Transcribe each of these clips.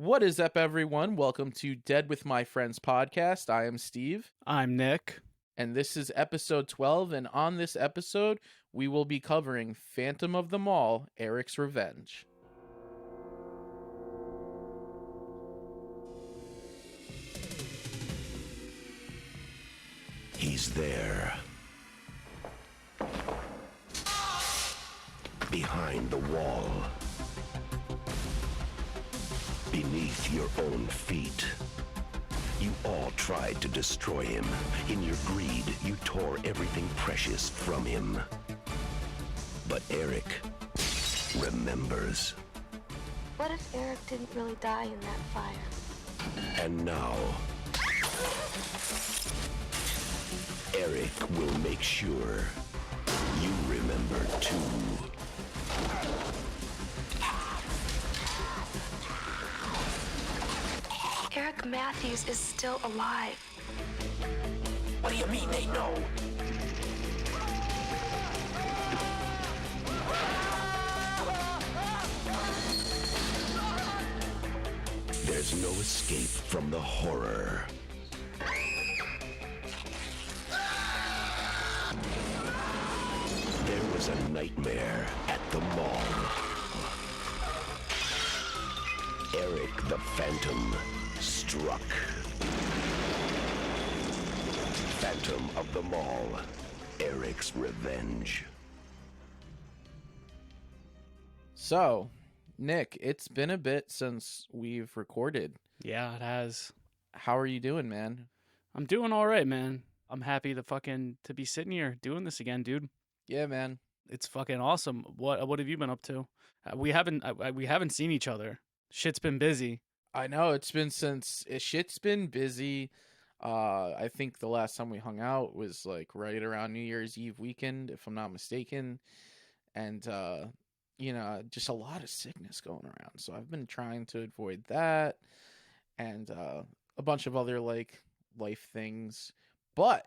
What is up, everyone? Welcome to Dead with My Friends podcast. I am Steve, I'm Nick. and this is episode 12. And on this episode, we will be covering Phantom of the Mall, Eric's Revenge. He's there. Behind the wall. Beneath your own feet. You all tried to destroy him. In your greed, you tore everything precious from him. But Eric remembers. What if Eric didn't really die in that fire? And now, Eric will make sure you remember too. Eric Matthews is still alive. What do you mean they know? There's no escape from the horror. There was a nightmare at the mall. Eric the Phantom struck. Phantom of the Mall, Eric's Revenge. So, Nick, it's been a bit since we've recorded. Yeah, it has. How are you doing, man? I'm doing all right, man. I'm happy to be sitting here doing this again, dude. Yeah, man. It's fucking awesome. What have you been up to? We haven't seen each other. Shit's been busy. I know shit's been busy. I think the last time we hung out was like right around New Year's Eve weekend, if I'm not mistaken. And, just a lot of sickness going around. So I've been trying to avoid that and a bunch of other like life things. But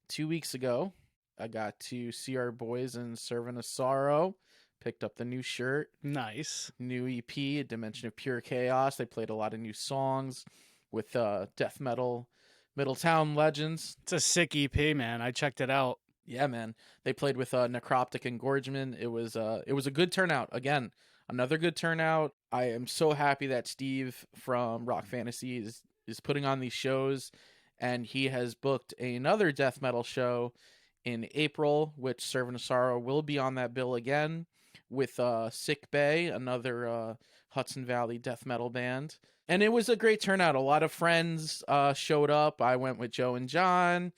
2 weeks ago, I got to see our boys in Servant of Sorrow. Picked up the new shirt. Nice. New EP, A Dimension of Pure Chaos. They played a lot of new songs with death metal Middletown legends. It's a sick EP, man. I checked it out. Yeah, man. They played with Necroptic Engorgement. It was a good turnout. Again, another good turnout. I am so happy that Steve from Rock Fantasy is putting on these shows, and he has booked another death metal show in April, which Servant of Sorrow will be on that bill again, with Sick Bay, another Hudson Valley death metal band. And it was a great turnout. A lot of friends showed up. I went with Joe and John.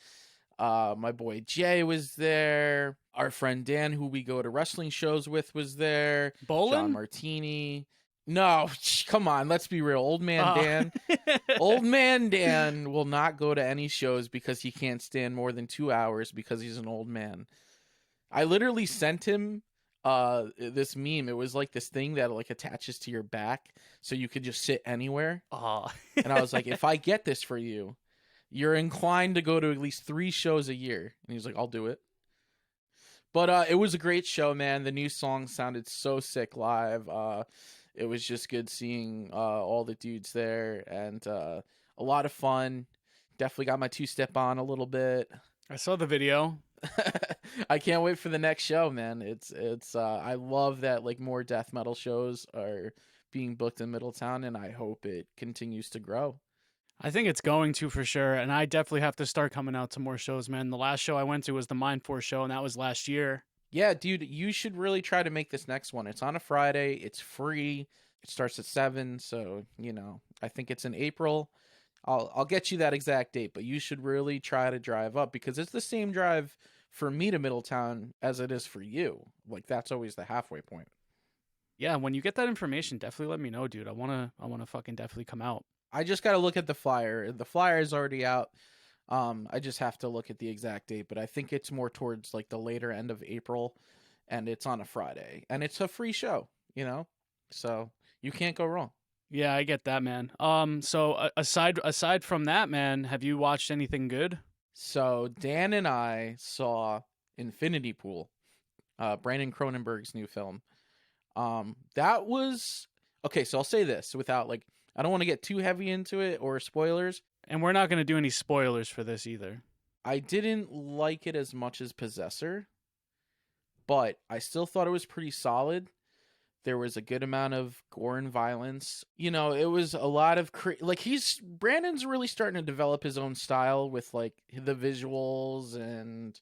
My boy Jay was there. Our friend Dan, who we go to wrestling shows with, was there. Bolin? John Martini. No, come on, let's be real. Old man Dan. Old man Dan will not go to any shows because he can't stand more than 2 hours because he's an old man. I literally sent him this meme. It was like this thing that like attaches to your back so you could just sit anywhere. Oh. And I was like, if I get this for you, you're inclined to go to at least 3 shows a year. And he's like, I'll do it. But it was a great show, man. The new song sounded so sick live. It was just good seeing all the dudes there, and a lot of fun. Definitely got my 2-step on a little bit. I saw the video. I can't wait for the next show, man. It's I love that like more death metal shows are being booked in Middletown, and I hope it continues to grow. I think it's going to for sure, and I definitely have to start coming out to more shows, man. The last show I went to was the Mind Force show, and that was last year. Yeah, dude, you should really try to make this next one. It's on a Friday. It's free. It starts at 7, so, I think it's in April. I'll get you that exact date, but you should really try to drive up because it's the same drive for me to Middletown as it is for you. Like, that's always the halfway point. Yeah, when you get that information, definitely let me know, dude. I wanna fucking definitely come out. I just got to look at the flyer. The flyer is already out. I just have to look at the exact date, but I think it's more towards like the later end of April, and it's on a Friday, and it's a free show, so you can't go wrong. Yeah, I get that, man. So aside from that, man, have you watched anything good? So Dan and I saw Infinity Pool, Brandon Cronenberg's new film. That was Okay, so I'll say this without like, I don't want to get too heavy into it or spoilers. And we're not going to do any spoilers for this either. I didn't like it as much as Possessor, but I still thought it was pretty solid. There was a good amount of gore and violence. You know, it was a lot of like Brandon's really starting to develop his own style with like the visuals and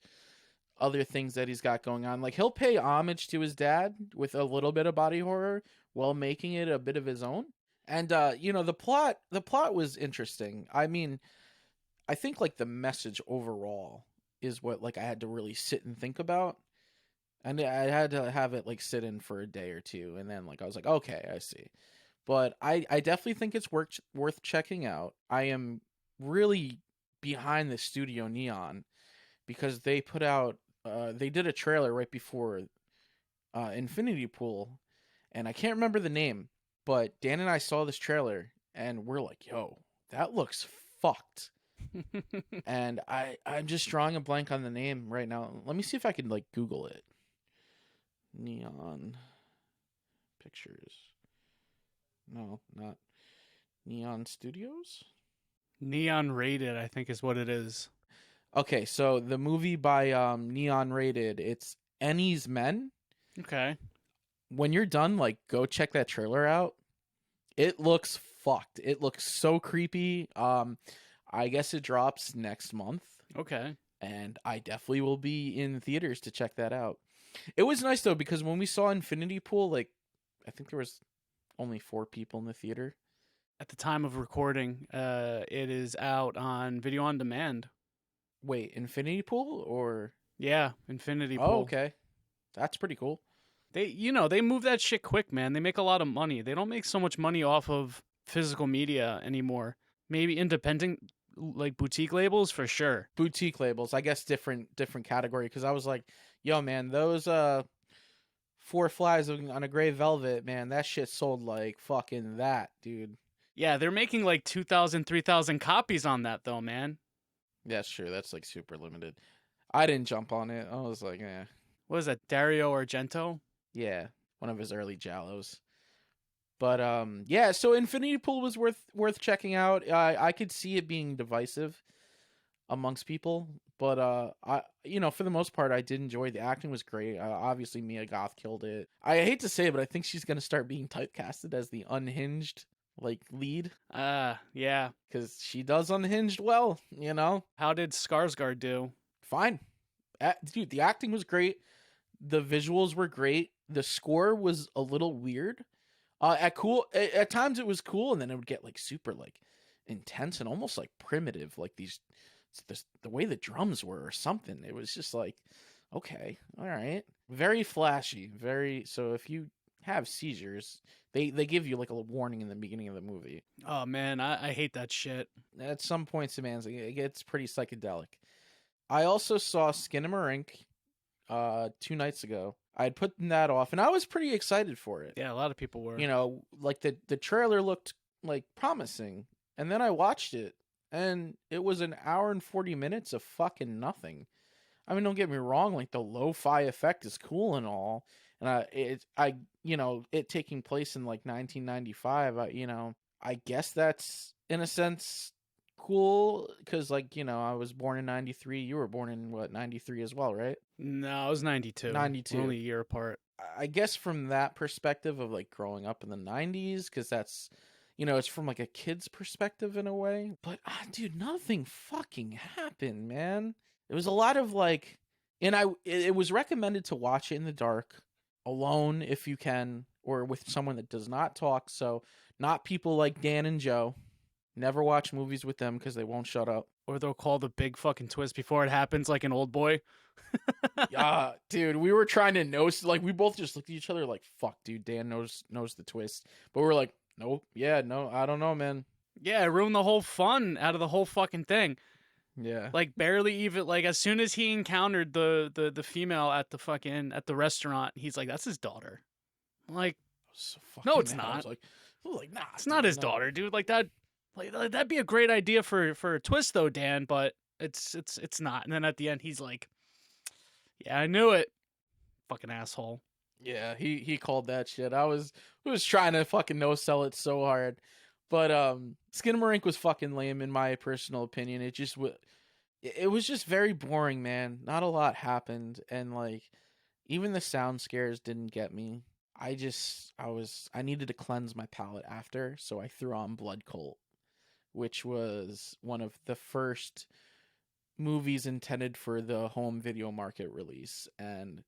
other things that he's got going on. Like he'll pay homage to his dad with a little bit of body horror while making it a bit of his own. And you know, the plot was interesting. I mean, I think like the message overall is what like I had to really sit and think about. And I had to have it like sit in for a day or two, and then like I was like, okay, I see. But I definitely think it's worth checking out. I am really behind the Studio Neon because they put out they did a trailer right before Infinity Pool, and I can't remember the name, but Dan and I saw this trailer and we're like, yo, that looks fucked. And I'm just drawing a blank on the name right now. Let me see if I can like Google it. Neon Pictures. No, not Neon Studios. Neon Rated, I think is what it is. Okay, so the movie by Neon Rated, it's Ennie's Men. Okay. When you're done, like go check that trailer out. It looks fucked. It looks so creepy. I guess it drops next month. Okay. And I definitely will be in theaters to check that out. It was nice though, because when we saw Infinity Pool, like I think there was only 4 people in the theater. At the time of recording, it is out on video on demand. Wait, Infinity Pool or Yeah, Infinity Pool. Oh, okay. That's pretty cool. They move that shit quick, man. They make a lot of money. They don't make so much money off of physical media anymore. Maybe independent like boutique labels for sure. Boutique labels, I guess different category, because I was like, yo man, those 4 Flies on a Gray Velvet, man, that shit sold like fucking that, dude. Yeah, they're making like 2,000, 3,000 copies on that though, man. That's true. That's like super limited. I didn't jump on it. I was like, eh. What is that, Dario Argento? Yeah, one of his early Jallos. But yeah, so Infinity Pool was worth checking out. I could see it being divisive amongst people, but I for the most part I did enjoy. The acting was great. Obviously Mia Goth killed it. I hate to say it, but I think she's gonna start being typecasted as the unhinged like lead. Yeah. Because she does unhinged well, you know. How did Skarsgård do? Fine, dude. The acting was great. The visuals were great. The score was a little weird. At times it was cool, and then it would get like super like intense and almost like primitive, like the way the drums were or something. It was just like, okay, all right, very flashy, very. So if you have seizures, they give you like a warning in the beginning of the movie. Oh man, I hate that shit. At some points, it gets pretty psychedelic. I also saw Skinamarink 2 nights ago. I had put that off, and I was pretty excited for it. Yeah, a lot of people were. You know, like the trailer looked like promising, and then I watched it, and it was an hour and 40 minutes of fucking nothing. I mean, don't get me wrong, like the lo-fi effect is cool and all, and it taking place in like 1995. I guess that's in a sense cool, because like I was born in 93. You were born in what, 93 as well, right? No, I was 92. 92. We're only a year apart. I guess from that perspective of like growing up in the 90s, because that's it's from like a kid's perspective in a way. But dude, nothing fucking happened, man. It was a lot of like, and it was recommended to watch it in the dark, alone if you can, or with someone that does not talk. So not people like Dan and Joe. Never watch movies with them because they won't shut up. Or they'll call the big fucking twist before it happens, like an old boy. Yeah, dude, we were trying to know, like we both just looked at each other like, fuck, dude, Dan knows the twist. But we're like, nope, yeah, no, I don't know, man. Yeah, it ruined the whole fun out of the whole fucking thing. Yeah. Like barely even, like as soon as he encountered the female at the restaurant, he's like, that's his daughter. I'm like, so no, it's mad. not. I was like, nah, it's not his daughter, dude. Like that. Like that'd be a great idea for a twist though, Dan, but it's not. And then at the end he's like, yeah, I knew it. Fucking asshole. Yeah, he called that shit. I was trying to fucking no sell it so hard. But Skinamarink was fucking lame in my personal opinion. It was just very boring, man. Not a lot happened, and like even the sound scares didn't get me. I needed to cleanse my palate after, so I threw on Blood Cult, which was one of the first movies intended for the home video market release, and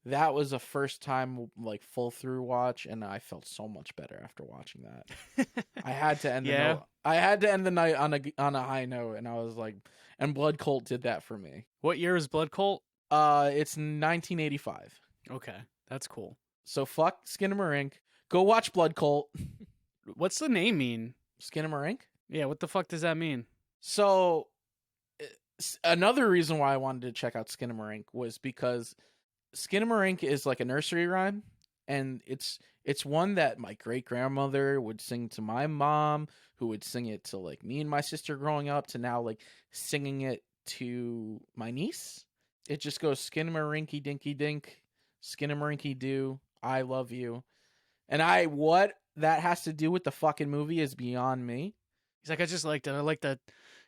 that was a first time like full through watch, and I felt so much better after watching that. I had to end the Yeah. note. I had to end the night on a high note, and I was like, and Blood Cult did that for me. What year is Blood Cult? It's 1985. Okay, that's cool. So fuck Skinamarink. Go watch Blood Cult. What's the name mean? Skinamarink. Yeah, what the fuck does that mean? So another reason why I wanted to check out Skinamarink was because Skinamarink is like a nursery rhyme, and it's one that my great grandmother would sing to my mom, who would sing it to like me and my sister growing up, to now like singing it to my niece. It just goes Skinamarink dinky dink, Skinamarink doo, I love you. And what that has to do with the fucking movie is beyond me. He's like, I just liked it. I like that,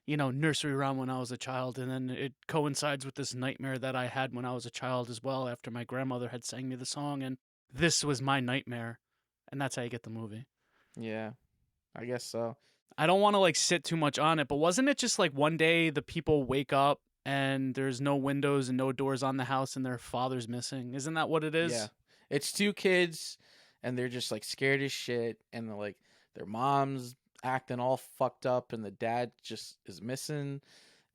nursery rhyme when I was a child, and then it coincides with this nightmare that I had when I was a child as well, after my grandmother had sang me the song, and this was my nightmare. And that's how you get the movie. Yeah, I guess so. I don't want to like sit too much on it, but wasn't it just like one day the people wake up and there's no windows and no doors on the house and their father's missing? Isn't that what it is? Yeah. It's two kids and they're just like scared as shit, and they're like their mom's acting all fucked up and the dad just is missing,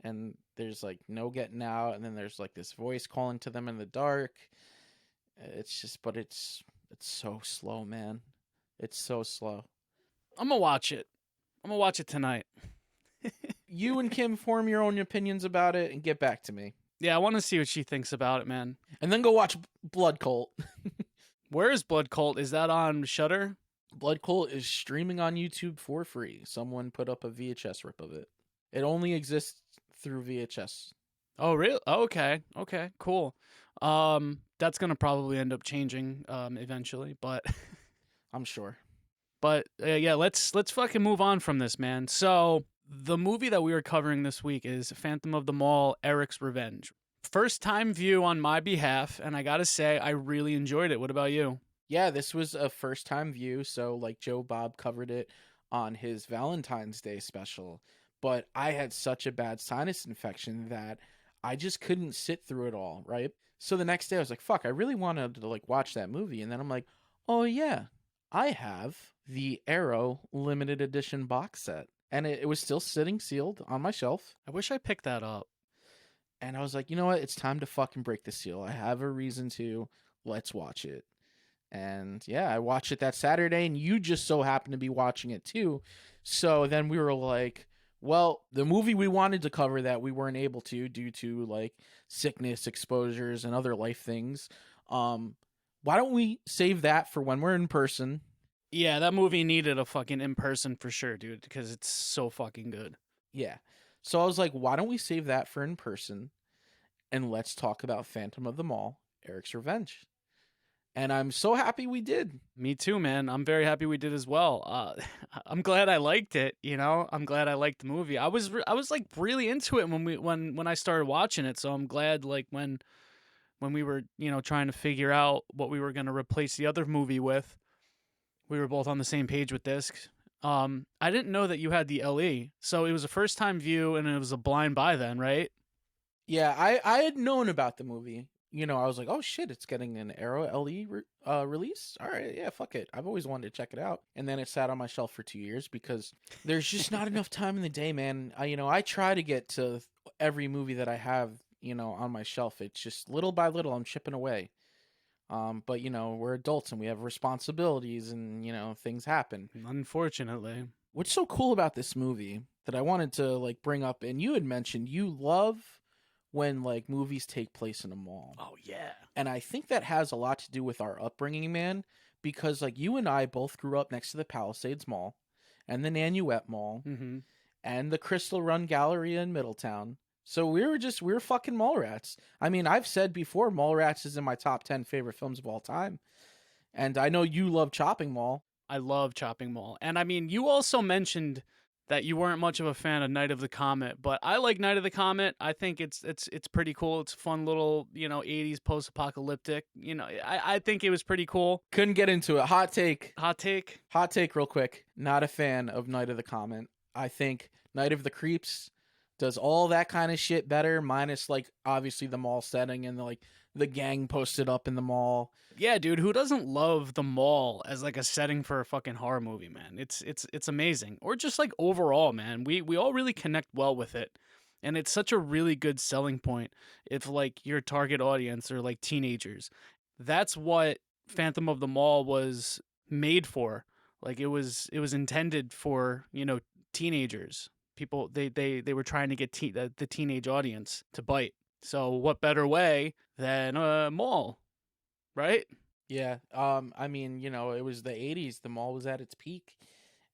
and there's like no getting out, and then there's like this voice calling to them in the dark. It's so slow, man. It's so slow. I'm gonna watch it. I'm gonna watch it tonight. You and Kim form your own opinions about it and get back to me. Yeah, I want to see what she thinks about it, man. And then go watch Blood Cult. Where is Blood Cult? Is that on Shudder? Blood Cult is streaming on YouTube for free. Someone put up a VHS rip of it. It only exists through VHS. Oh, really? Okay. Okay, cool. That's gonna probably end up changing eventually, but I'm sure. But yeah, let's fucking move on from this, man. So the movie that we are covering this week is Phantom of the Mall: Eric's Revenge. First time view on my behalf, and I gotta say I really enjoyed it. What about you? Yeah, this was a first time view, so like Joe Bob covered it on his Valentine's Day special, but I had such a bad sinus infection that I just couldn't sit through it all, right? So the next day I was like, fuck, I really wanted to like watch that movie, and then I'm like, oh yeah, I have the Arrow limited edition box set, and it was still sitting sealed on my shelf. I wish I picked that up. And I was like, you know what? It's time to fucking break the seal. I have a reason to. Let's watch it. And yeah, I watched it that Saturday, and you just so happened to be watching it too. So then we were like, well, the movie we wanted to cover that we weren't able to due to like sickness, exposures, and other life things. Why don't we save that for when we're in person? Yeah, that movie needed a fucking in person for sure, dude, because it's so fucking good. Yeah. So I was like, why don't we save that for in person, and let's talk about Phantom of the Mall, Eric's Revenge. And I'm so happy we did. Me too, man. I'm very happy we did as well. I'm glad I liked it. I'm glad I liked the movie. I was like really into it when I started watching it. So I'm glad like when we were trying to figure out what we were gonna replace the other movie with, we were both on the same page with this. I didn't know that you had the LE, so it was a first time view and it was a blind buy then, right? Yeah, I had known about the movie. I was like, oh shit, it's getting an Arrow LE release. All right, yeah, fuck it. I've always wanted to check it out. And then it sat on my shelf for 2 years because there's just not enough time in the day, man. I try to get to every movie that I have, on my shelf. It's just little by little I'm chipping away. But we're adults and we have responsibilities and things happen. Unfortunately. What's so cool about this movie that I wanted to like bring up, and you had mentioned you love when like movies take place in a mall. Oh yeah. And I think that has a lot to do with our upbringing, man, because like you and I both grew up next to the Palisades Mall and the Nanuet Mall Mm-hmm. and the Crystal Run Galleria in Middletown. So we were fucking Mallrats. I mean, I've said before, Mallrats is in my top 10 favorite films of all time. And I know you love Chopping Mall. I love Chopping Mall. And I mean, you also mentioned that you weren't much of a fan of Night of the Comet, but I like Night of the Comet. I think it's pretty cool. It's a fun little, 80s post-apocalyptic. I think it was pretty cool. Couldn't get into it. Hot take. Hot take. Hot take real quick. Not a fan of Night of the Comet. I think Night of the Creeps does all that kind of shit better, minus like obviously the mall setting and the gang posted up in the mall. Yeah, dude, who doesn't love the mall as like a setting for a fucking horror movie, man? It's amazing. Or just like overall, man. We all really connect well with it. And it's such a really good selling point if like your target audience are like teenagers. That's what Phantom of the Mall was made for. Like it was intended for, teenagers. People they were trying to get the teenage audience to bite. So what better way than a mall, right? Yeah. I mean, it was the 80s. The mall was at its peak.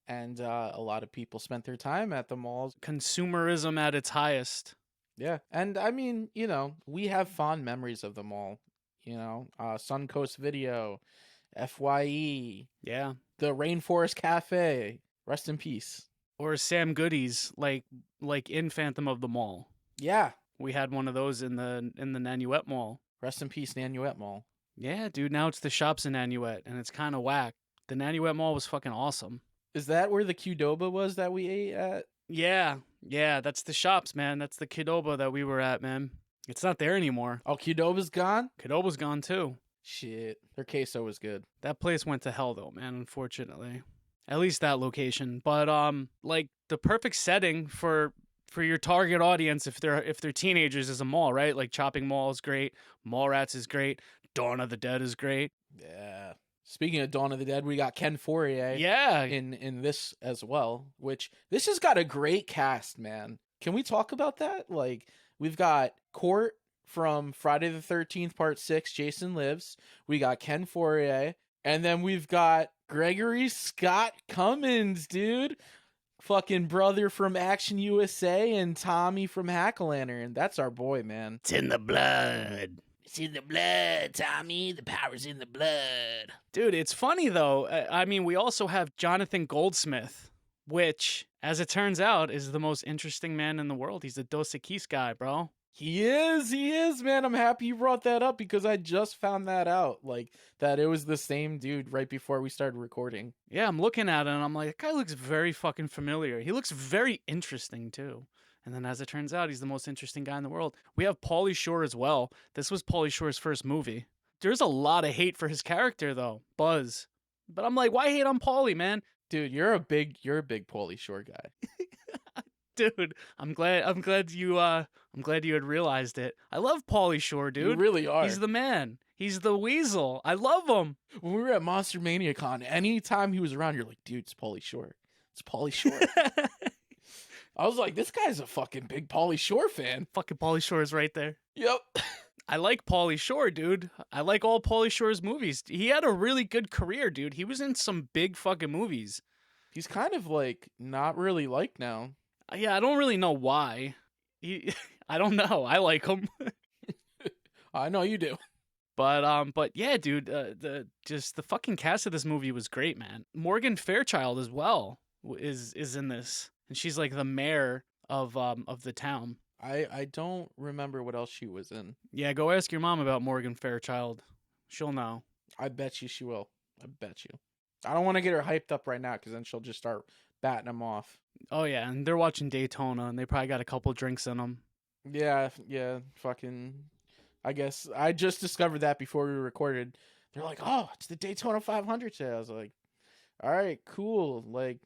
And a lot of people spent their time at the malls. Consumerism at its highest. Yeah. And I mean, we have fond memories of the mall. Suncoast Video, FYE. Yeah. The Rainforest Cafe. Rest in peace. Or Sam Goody's, like in Phantom of the Mall. Yeah. We had one of those in the Nanuet Mall. Rest in peace, Nanuet Mall. Yeah, dude. Now it's the shops in Nanuet, and it's kind of whack. The Nanuet Mall was fucking awesome. Is that where the Qdoba was that we ate at? Yeah, that's the shops, man. That's the Qdoba that we were at, man. It's not there anymore. Oh, Qdoba's gone? Qdoba's gone too. Shit. Their queso was good. That place went to hell though, man, unfortunately. At least that location. But like the perfect setting for your target audience if they're teenagers is a mall, right? Like Chopping Mall is great, Mallrats is great, Dawn of the Dead is great. Yeah. Speaking of Dawn of the Dead, we got Ken Fourier. Yeah. In this as well, which this has got a great cast, man. Can we talk about that? Like, we've got Court from Friday the 13th, Part 6, Jason Lives. We got Ken Fourier. And then we've got Gregory Scott Cummins, dude. Fucking brother from Action USA and Tommy from Hack-A-Lantern. That's our boy, man. It's in the blood. It's in the blood, Tommy. The power's in the blood. Dude, it's funny, though. I mean, we also have Jonathan Goldsmith, which, as it turns out, is the most interesting man in the world. He's a Dos Equis guy, bro. He is, man. I'm happy you brought that up because I just found that out. Like, that it was the same dude right before we started recording. Yeah, I'm looking at it and I'm like, that guy looks very fucking familiar. He looks very interesting, too. And then as it turns out, he's the most interesting guy in the world. We have Pauly Shore as well. This was Pauly Shore's first movie. There's a lot of hate for his character, though, Buzz. But I'm like, why hate on Pauly, man? Dude, you're a big Pauly Shore guy. Dude, I'm glad you had realized it. I love Pauly Shore, dude. You really are. He's the man. He's the weasel. I love him. When we were at Monster Mania Con, anytime he was around, you're like, dude, it's Pauly Shore. It's Pauly Shore. I was like, this guy's a fucking big Pauly Shore fan. Fucking Pauly Shore is right there. Yep. I like Pauly Shore, dude. I like all Pauly Shore's movies. He had a really good career, dude. He was in some big fucking movies. He's kind of like not really liked now. Yeah, I don't really know why. I don't know. I like him. I know you do. But yeah, dude, the fucking cast of this movie was great, man. Morgan Fairchild as well is in this, and she's like the mayor of the town. I don't remember what else she was in. Yeah, go ask your mom about Morgan Fairchild. She'll know. I bet you she will. I bet you. I don't want to get her hyped up right now because then she'll just start batting them off. Oh yeah, and they're watching Daytona, and they probably got a couple drinks in them. Yeah, fucking. I guess I just discovered that before we recorded. They're like, "Oh, it's the Daytona 500 today." I was like, "All right, cool. Like,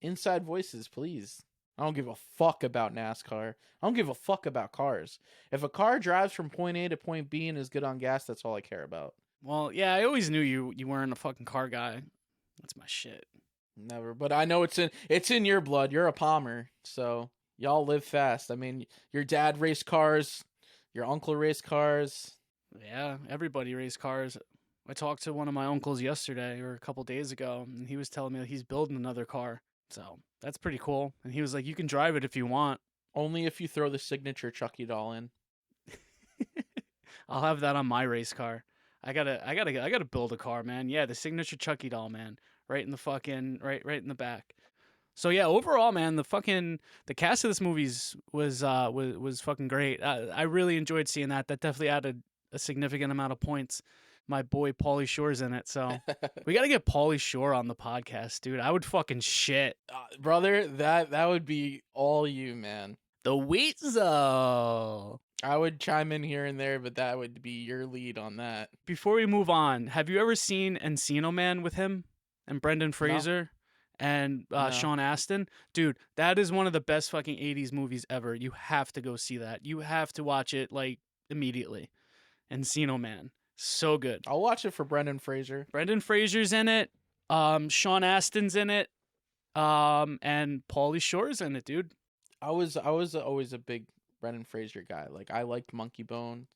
inside voices, please." I don't give a fuck about NASCAR. I don't give a fuck about cars. If a car drives from point A to point B and is good on gas, that's all I care about. Well, yeah, I always knew you weren't a fucking car guy. That's my shit. Never, but I know it's in your blood. You're a Palmer, so y'all live fast. I mean, your dad raced cars, your uncle raced cars. Yeah, everybody raced cars. I talked to one of my uncles yesterday or a couple days ago, and he was telling me that he's building another car. So that's pretty cool. And he was like, "You can drive it if you want." Only if you throw the signature Chucky doll in. I'll have that on my race car. I gotta build a car, man. Yeah, the signature Chucky doll, man. Right in the fucking right in the back. So yeah, overall, man, the cast of this movie's was fucking great. I really enjoyed seeing that. That definitely added a significant amount of points. My boy Pauly Shore's in it, so we gotta get Pauly Shore on the podcast, dude. I would fucking shit. Brother, that would be all you, man. The Weasel. I would chime in here and there, but that would be your lead on that. Before we move on, have you ever seen Encino Man with him and Brendan Fraser and No. Sean Astin? Dude, that is one of the best fucking 80s movies ever. You have to go see that. You have to watch it like immediately. Encino Man. So good. I'll watch it for Brendan Fraser. Brendan Fraser's in it. Sean Astin's in it. And Pauly Shore's in it, dude. I was always a big Brendan Fraser guy. Like, I liked Monkey Bone.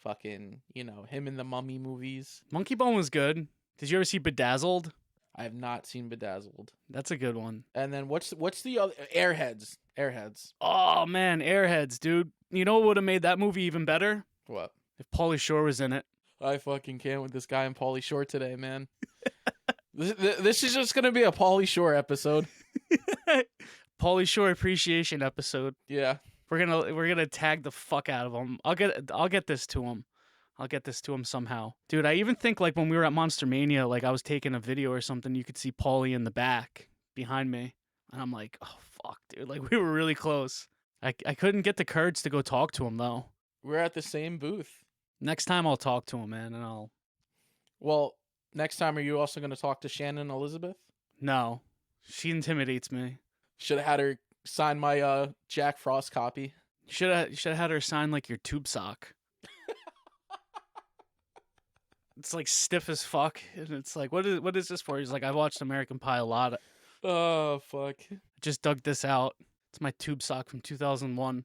Fucking, him in the Mummy movies. Monkey Bone was good. Did you ever see Bedazzled? I have not seen Bedazzled. That's a good one. And then what's the other? Airheads. Airheads. Oh man, Airheads, dude. You know what would have made that movie even better? What? If Pauly Shore was in it. I fucking can't with this guy in Pauly Shore today, man. This is just gonna be a Pauly Shore episode. Pauly Shore appreciation episode. Yeah. We're gonna tag the fuck out of him. I'll get this to him. I'll get this to him somehow. Dude, I even think like when we were at Monster Mania, like I was taking a video or something, you could see Pauly in the back behind me. And I'm like, oh fuck, dude. Like we were really close. I couldn't get the courage to go talk to him though. We're at the same booth. Next time I'll talk to him, man, and I'll Well, next time, are you also going to talk to Shannon Elizabeth? No. She intimidates me. Should have had her sign my Jack Frost copy. You should have had her sign like your tube sock. It's like stiff as fuck, and it's like, what is this for? He's like, I've watched American Pie a lot. Oh, fuck. I just dug this out. It's my tube sock from 2001.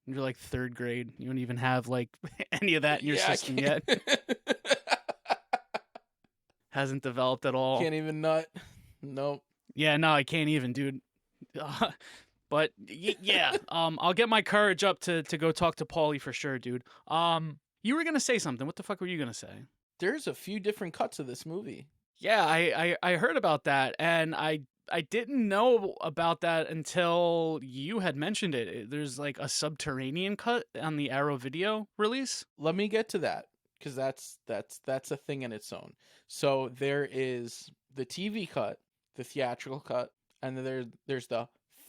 You're like third grade. You don't even have like any of that in your system yet. Hasn't developed at all. Can't even nut. Nope. Yeah, no, I can't even, dude. But yeah, I'll get my courage up to go talk to Pauly for sure, dude. You were gonna say something. What the fuck were you gonna say? There's a few different cuts of this movie. Yeah, I heard about that, and I didn't know about that until you had mentioned it. There's like a subterranean cut on the Arrow Video release. Let me get to that, because that's a thing in its own. So there is the TV cut, the theatrical cut, and then there's the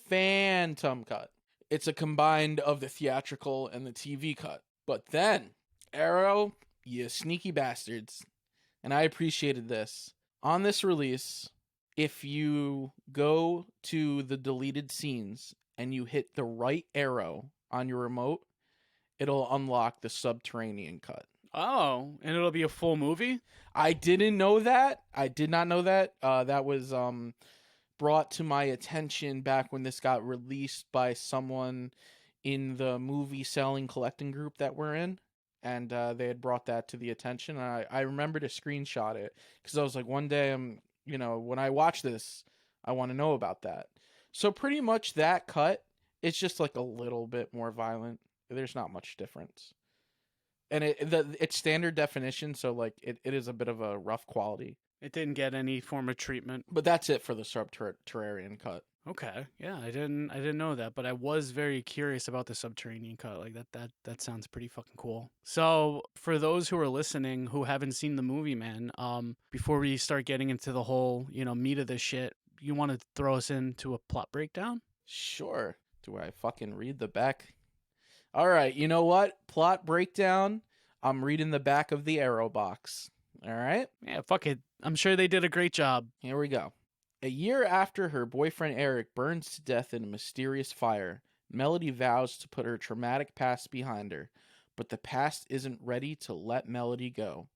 Phantom cut. It's a combined of the theatrical and the TV cut. But then, Arrow, you sneaky bastards, and I appreciated this. On this release, if you go to the deleted scenes and you hit the right arrow on your remote, it'll unlock the subterranean cut. Oh, and it'll be a full movie? I didn't know that. I did not know that. That was brought to my attention back when this got released by someone in the movie selling collecting group that we're in. And they had brought that to the attention. And I remember to screenshot it because I was like, one day when I watch this, I want to know about that. So pretty much that cut, it's just like a little bit more violent. There's not much difference. And it's standard definition, so like it is a bit of a rough quality. It didn't get any form of treatment. But that's it for the subterranean cut. Okay. Yeah, I didn't know that, but I was very curious about the subterranean cut. Like that sounds pretty fucking cool. So, for those who are listening who haven't seen the movie, man, before we start getting into the whole, meat of this shit, you want to throw us into a plot breakdown? Sure. Do I fucking read the back? All right, you know what? Plot breakdown. I'm reading the back of the Arrow box. All right? Yeah, fuck it. I'm sure they did a great job. Here we go. A year after her boyfriend Eric burns to death in a mysterious fire, Melody vows to put her traumatic past behind her, but the past isn't ready to let Melody go.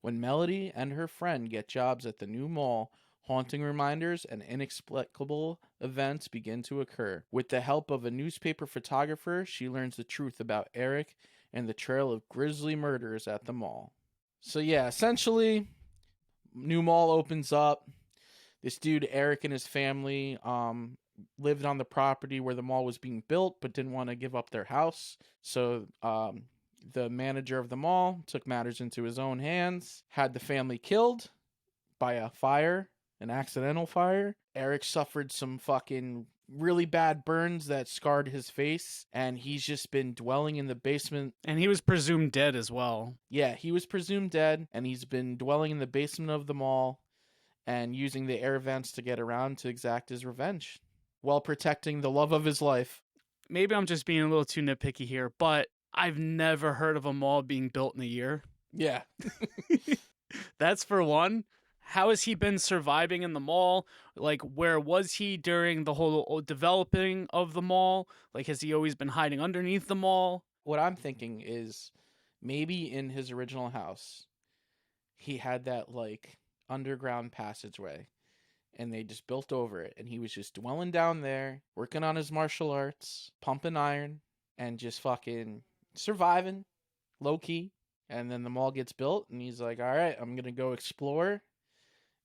When Melody and her friend get jobs at the new mall, haunting reminders and inexplicable events begin to occur. With the help of a newspaper photographer, she learns the truth about Eric and the trail of grisly murders at the mall. So yeah, essentially, new mall opens up. This dude, Eric, and his family lived on the property where the mall was being built, but didn't want to give up their house. So the manager of the mall took matters into his own hands, had the family killed by a fire, an accidental fire. Eric suffered some fucking really bad burns that scarred his face, and he's just been dwelling in the basement. And he was presumed dead as well. Yeah, he was presumed dead, and he's been dwelling in the basement of the mall and using the air vents to get around to exact his revenge while protecting the love of his life. Maybe I'm just being a little too nitpicky here, but I've never heard of a mall being built in a year. Yeah. That's for one. How has he been surviving in the mall? Like, where was he during the whole developing of the mall? Like, has he always been hiding underneath the mall? What I'm thinking is maybe in his original house, he had that like underground passageway and they just built over it, and he was just dwelling down there, working on his martial arts, pumping iron, and just fucking surviving low key. And then the mall gets built and he's like, all right, I'm gonna go explore,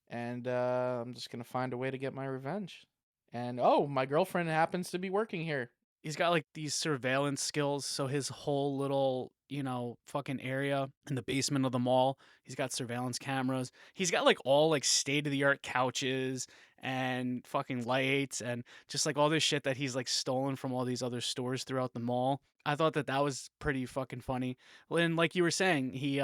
and I'm just gonna find a way to get my revenge. And oh, my girlfriend happens to be working here. He's got like these surveillance skills, so his whole little, fucking area in the basement of the mall, he's got surveillance cameras. He's got like all like state of the art couches and fucking lights and just like all this shit that he's like stolen from all these other stores throughout the mall. I thought that was pretty fucking funny. And like you were saying, he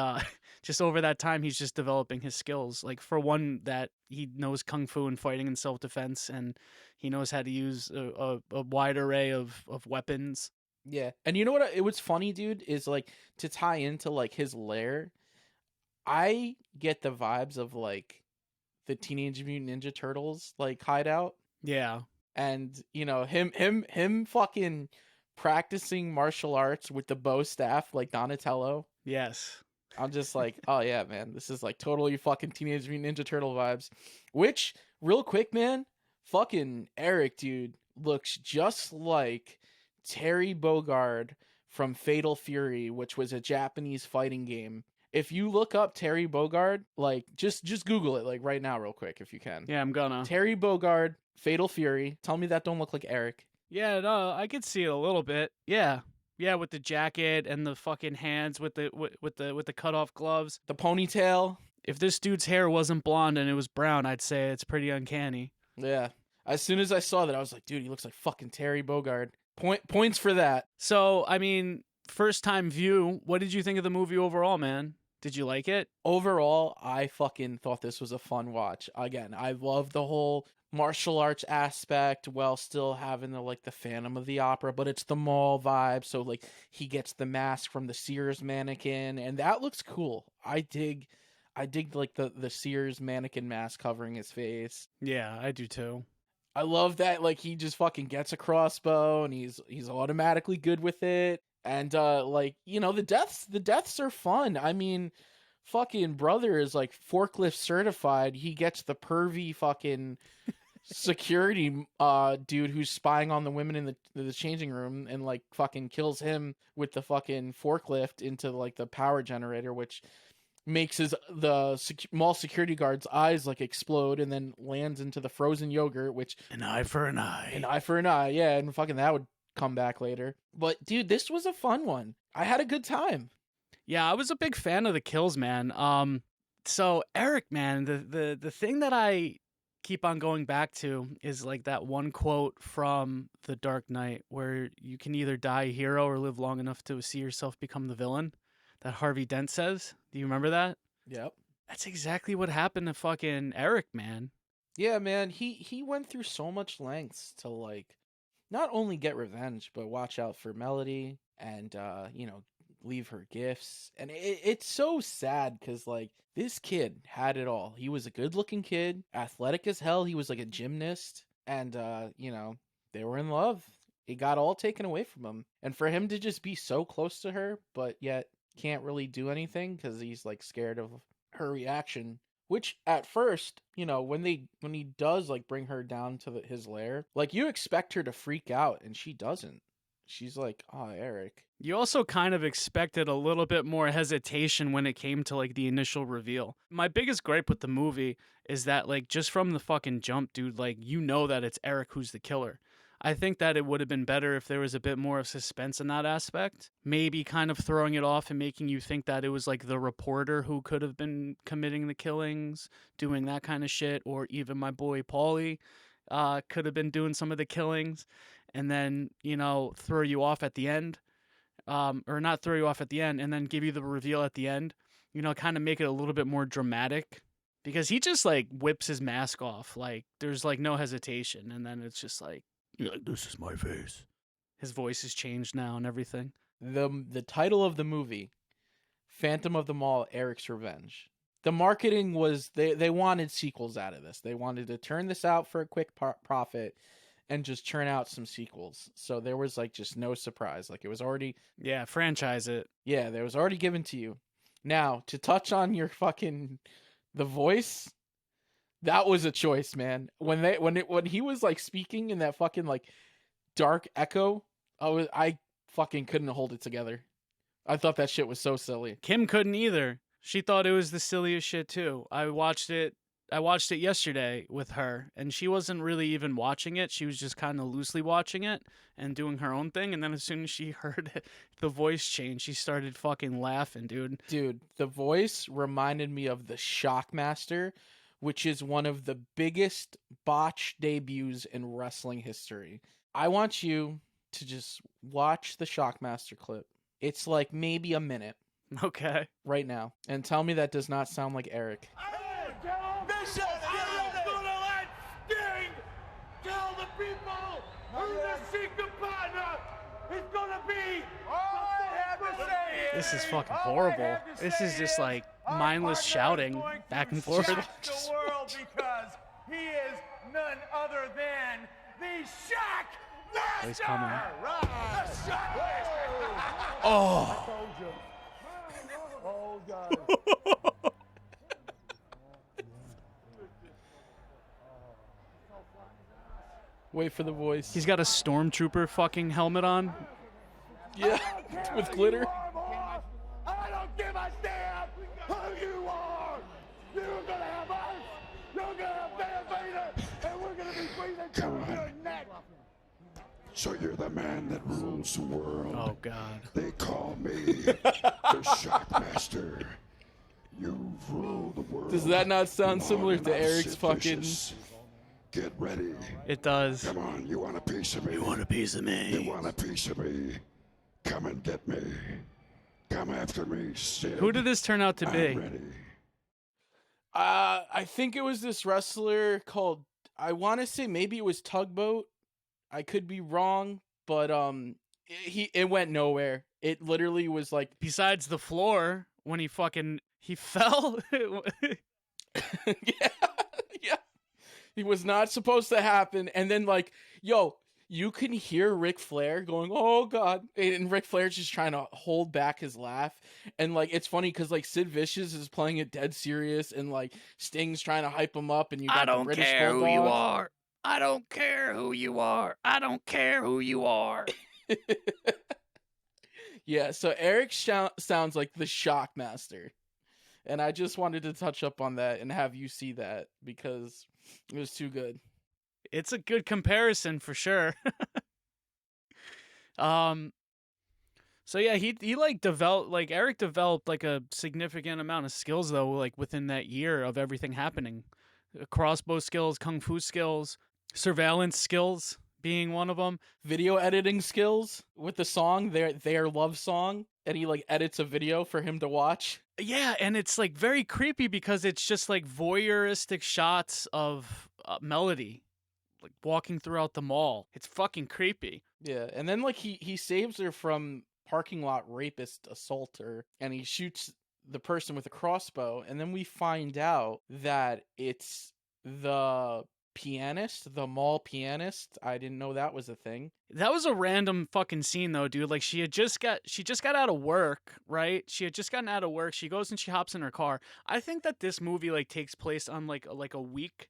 just over that time he's just developing his skills. Like for one, that he knows kung fu and fighting and self-defense, and he knows how to use a wide array of weapons. Yeah. And you know what? It was funny, dude, is like to tie into like his lair. I get the vibes of like the Teenage Mutant Ninja Turtles like hideout. Yeah. And him fucking practicing martial arts with the bow staff like Donatello. Yes. I'm just like, oh yeah, man, this is like totally fucking Teenage Mutant Ninja Turtle vibes. Which, real quick, man, fucking Eric, dude, looks just like Terry Bogard from Fatal Fury, which was a Japanese fighting game. If you look up Terry Bogard, like just Google it like right now real quick if you can. Yeah, I'm gonna. Terry Bogard, Fatal Fury. Tell me that don't look like Eric. Yeah, no, I could see it a little bit. Yeah. Yeah, with the jacket and the fucking hands with the cut off gloves. The ponytail. If this dude's hair wasn't blonde and it was brown, I'd say it's pretty uncanny. Yeah. As soon as I saw that, I was like, dude, he looks like fucking Terry Bogard. Points for that. So, I mean, first time view, what did you think of the movie overall, man? Did you like it? Overall, I fucking thought this was a fun watch. Again, I love the whole martial arts aspect while still having the Phantom of the Opera, but it's the mall vibe. So like he gets the mask from the Sears mannequin, and that looks cool. I dig like the Sears mannequin mask covering his face. Yeah, I do too. I love that like he just fucking gets a crossbow and he's automatically good with it. And the deaths are fun. I mean, fucking brother is like forklift certified. He gets the pervy fucking security dude who's spying on the women in the changing room and like fucking kills him with the fucking forklift into like the power generator, which makes the mall security guard's eyes like explode and then lands into the frozen yogurt, which an eye for an eye. An eye for an eye, yeah, and fucking that would come back later. But dude, this was a fun one. I had a good time. Yeah, I was a big fan of the kills, man. So Eric, man, the thing that I keep on going back to is like that one quote from The Dark Knight where you can either die a hero or live long enough to see yourself become the villain, that Harvey Dent says. Do you remember that? Yep. That's exactly what happened to fucking Eric, man. Yeah, man, he went through so much lengths to like not only get revenge, but watch out for Melody and leave her gifts. And it's so sad because like this kid had it all. He was a good looking kid, athletic as hell. He was like a gymnast, and they were in love. It got all taken away from him. And for him to just be so close to her, but yet can't really do anything because he's like scared of her reaction. Which at first, when he does like bring her down to his lair, like you expect her to freak out, and she doesn't. she's like, "Oh, Eric." You also kind of expected a little bit more hesitation when it came to like the initial reveal. My biggest gripe with the movie is that like just from the fucking jump, dude, like you know that it's Eric who's the killer. I think that it would have been better if there was a bit more of suspense in that aspect. Maybe kind of throwing it off and making you think that it was like the reporter who could have been committing the killings, doing that kind of shit, or even my boy Paulie could have been doing some of the killings, and then, you know, throw you off at the end. Or not throw you off at the end and then give you the reveal at the end, you know, kind of make it a little bit more dramatic, because he just like whips his mask off. Like there's like no hesitation. And then it's just like, yeah, this is my face. His voice has changed now and everything. The title of the movie, Phantom of the Mall: Eric's Revenge. The marketing was they wanted sequels out of this. They wanted to turn this out for a quick profit and just churn out some sequels. So there was like just no surprise. Like it was already, Yeah, franchise it. yeah, there was already given to you. Now, to touch on your fucking the voice, that was a choice, man. When he was like speaking in that fucking like dark echo, I fucking couldn't hold it together. I thought that shit was so silly. Kim couldn't either. She thought it was the silliest shit too. I watched it yesterday with her, and she wasn't really even watching it. She was just kind of loosely watching it and doing her own thing. And then as soon as she heard the voice change, she started fucking laughing, dude. Dude, the voice reminded me of the Shockmaster, which is one of the biggest botch debuts in wrestling history. I want you to just watch the Shockmaster clip. It's like maybe a minute Okay. right now, and tell me that does not sound like Eric. Bishop, I'm gonna let Sting tell the people who the secret partner is gonna be. All I have to say This is fucking horrible. This is just like mindless shouting back and forth. shock the world because he is none other than the Shock Master. He's coming. Right. The Shock Master. Oh, Oh God. wait for the voice. He's got a stormtrooper fucking helmet on. Yeah, with glitter. I don't give a damn who you are. You're gonna have us. You're gonna have Van Vader, and we're gonna be breathing through your neck. So you're the man that rules the world. Oh god. They call me the Shockmaster. You've ruled the world. Does that not sound long similar to enough, Eric's Sid fucking? Vicious. Get ready. It does. Come on, you want a piece of me? You want a piece of You me? want a piece of me? Come and get me. Come after me, Sid. Who did this turn out to I'm be? ready. I think it was this wrestler called. I want to say maybe it was Tugboat. I could be wrong, but it went nowhere. It literally was like Besides the floor, when he fell. yeah, yeah. He was not supposed to happen. And then like, yo, you can hear Ric Flair going, "Oh God," and Ric Flair's just trying to hold back his laugh. And like, it's funny because like Sid Vicious is playing it dead serious, and like Sting's trying to hype him up, and you got the British Bulldog. are. I don't care who you are. I don't care who you are. Yeah, so Eric sounds like the Shockmaster. And I just wanted to touch up on that and have you see that because it was too good. It's a good comparison for sure. So yeah, he like developed, like Eric developed like a significant amount of skills though, like within that year of everything happening. Crossbow skills, kung fu skills, surveillance skills being one of them. Video editing skills with the song, their love song, and he like edits a video for him to watch. Yeah, and it's like very creepy because it's just like voyeuristic shots of Melody like walking throughout the mall. It's fucking creepy. Yeah, and then like he saves her from parking lot rapist assaulter, and he shoots the person with a crossbow, and then we find out that it's the pianist, the mall pianist. I didn't know that was a thing. That was a random fucking scene though, dude. Like she just got out of work, right? She had just gotten out of work. She goes and she hops in her car. I think that this movie like takes place on like a week,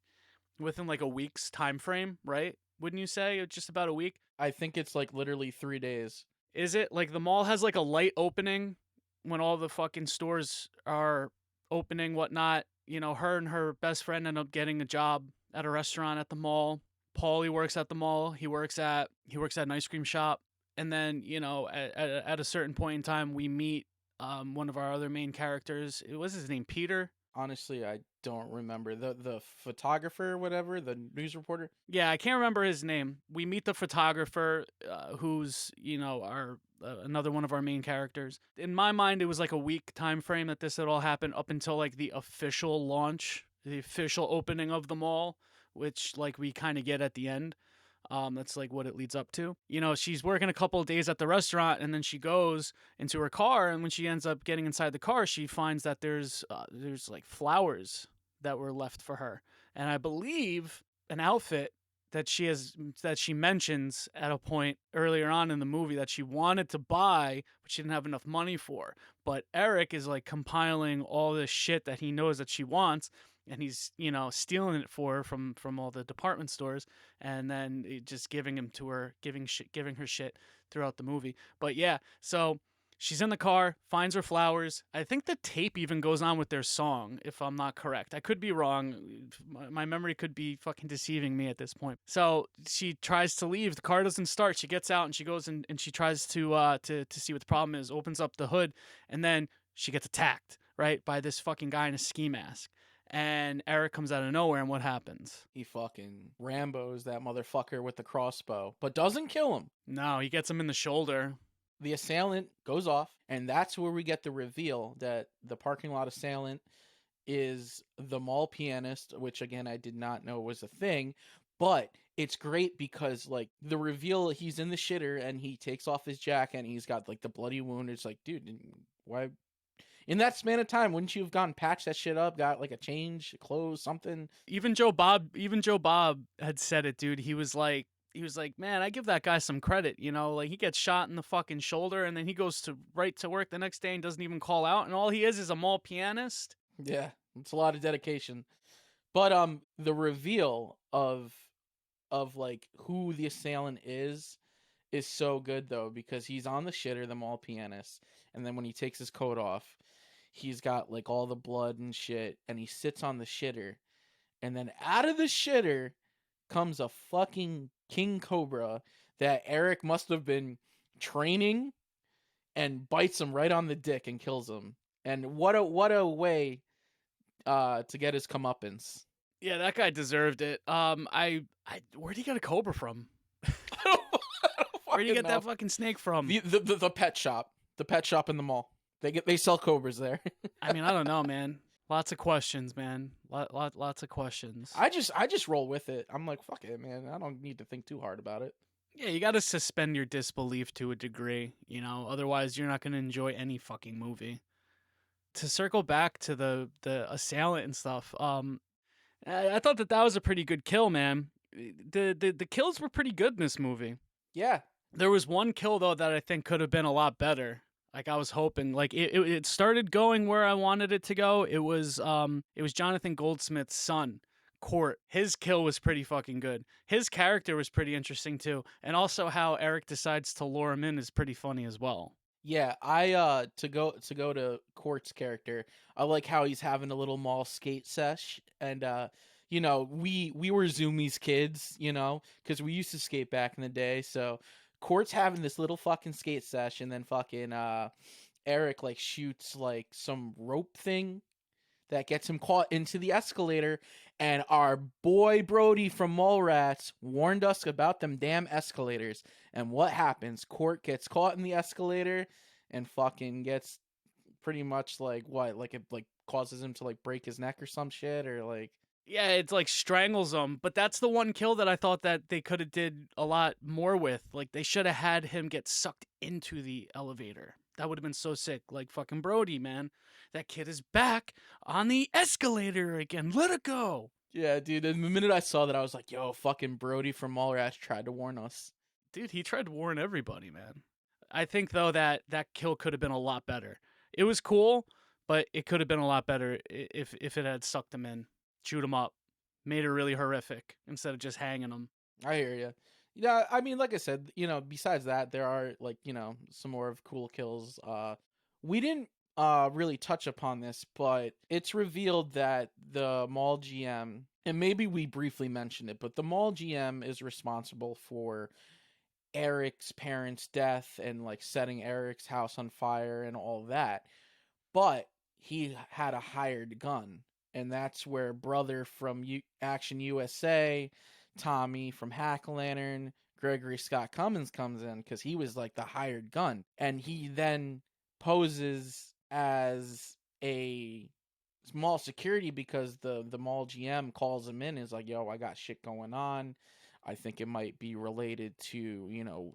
within like a week's time frame, right? wouldn't you say? Just about a week. I think it's like literally 3 days. Is it? Like the mall has like a light opening when all the fucking stores are opening, whatnot. You know, her and her best friend end up getting a job at a restaurant at the mall. Paulie works at the mall. He works at an ice cream shop. And then, you know, at a certain point in time, we meet one of our other main characters. What's his name? Peter? Honestly, I don't remember the photographer or whatever, the news reporter. Yeah, I can't remember his name. We meet the photographer, who's, you know, our another one of our main characters. In my mind, it was like a week time frame that this had all happened up until like the official launch, the official opening of the mall, which like we kind of get at the end. That's like what it leads up to. You know, she's working a couple of days at the restaurant, and then she goes into her car, and when she ends up getting inside the car, she finds that there's like flowers that were left for her, and I believe an outfit that she mentions at a point earlier on in the movie that she wanted to buy, but she didn't have enough money for. But Eric is like compiling all this shit that he knows that she wants, and he's, you know, stealing it for her from all the department stores, and then just giving him to her, giving her shit throughout the movie. But yeah, so she's in the car, finds her flowers. I think the tape even goes on with their song, if I'm not correct. I could be wrong. My memory could be fucking deceiving me at this point. So she tries to leave. The car doesn't start. She gets out and she goes and she tries to see what the problem is. Opens up the hood, and then she gets attacked, right, by this fucking guy in a ski mask. And Eric comes out of nowhere, and what happens? He fucking Rambos that motherfucker with the crossbow, but doesn't kill him. No, he gets him in the shoulder. The assailant goes off, and that's where we get the reveal that the parking lot assailant is the mall pianist, which again I did not know was a thing. But it's great because like the reveal, he's in the shitter and he takes off his jacket and he's got like the bloody wound. It's like, dude, why? In that span of time, wouldn't you have gone patch that shit up, got like a change, clothes, something? Even Joe Bob had said it, dude. He was like, man, I give that guy some credit, you know, like he gets shot in the fucking shoulder and then he goes right to work the next day and doesn't even call out, and all he is a mall pianist. Yeah, it's a lot of dedication. But the reveal of like who the assailant is so good though, because he's on the shitter, the mall pianist, and then when he takes his coat off, he's got like all the blood and shit, and he sits on the shitter, and then out of the shitter comes a fucking king cobra that Eric must have been training, and bites him right on the dick and kills him. And what a way to get his comeuppance. Yeah, that guy deserved it. Where'd he get a cobra from? Where'd you get that fucking snake from? The pet shop. The pet shop in the mall. They sell cobras there. I mean, I don't know, man. Lots of questions, man. Lots of questions. I just roll with it. I'm like, fuck it, man. I don't need to think too hard about it. Yeah, you got to suspend your disbelief to a degree, you know. Otherwise, you're not going to enjoy any fucking movie. To circle back to the assailant and stuff, I thought that was a pretty good kill, man. The kills were pretty good in this movie. Yeah. There was one kill though that I think could have been a lot better. Like I was hoping, like it started going where I wanted it to go. It was Jonathan Goldsmith's son, Court. His kill was pretty fucking good. His character was pretty interesting too, and also how Eric decides to lure him in is pretty funny as well. Yeah, I to go to Court's character, I like how he's having a little mall skate sesh, and you know, we were Zoomies kids, you know, because we used to skate back in the day, so Court's having this little fucking skate sesh, and then fucking Eric like shoots like some rope thing that gets him caught into the escalator, and our boy Brody from Mallrats warned us about them damn escalators. And what happens? Court gets caught in the escalator and fucking gets pretty much like what? Like it like causes him to like break his neck or some shit, or like, yeah, it's like strangles him. But that's the one kill that I thought that they could have did a lot more with. Like they should have had him get sucked into the elevator. That would have been so sick. Like fucking Brody, man. That kid is back on the escalator again. Let it go. Yeah, dude. And the minute I saw that, I was like, yo, fucking Brody from Mallrats tried to warn us. Dude, he tried to warn everybody, man. I think, though, that kill could have been a lot better. It was cool, but it could have been a lot better if it had sucked him in, chewed him up, made it really horrific instead of just hanging him. I hear you. Yeah, I mean, like I said, besides that, there are like, some more of cool kills. We didn't really touch upon this, but it's revealed that the mall GM, and maybe we briefly mentioned it, but the mall GM is responsible for Eric's parents' death and like setting Eric's house on fire and all that. But he had a hired gun, and that's where brother from Action USA, Tommy from Hack Lantern, Gregory Scott Cummins comes in because he was like the hired gun, and he then poses as a mall security because the mall GM calls him in and is like, yo, I got shit going on. I think it might be related to,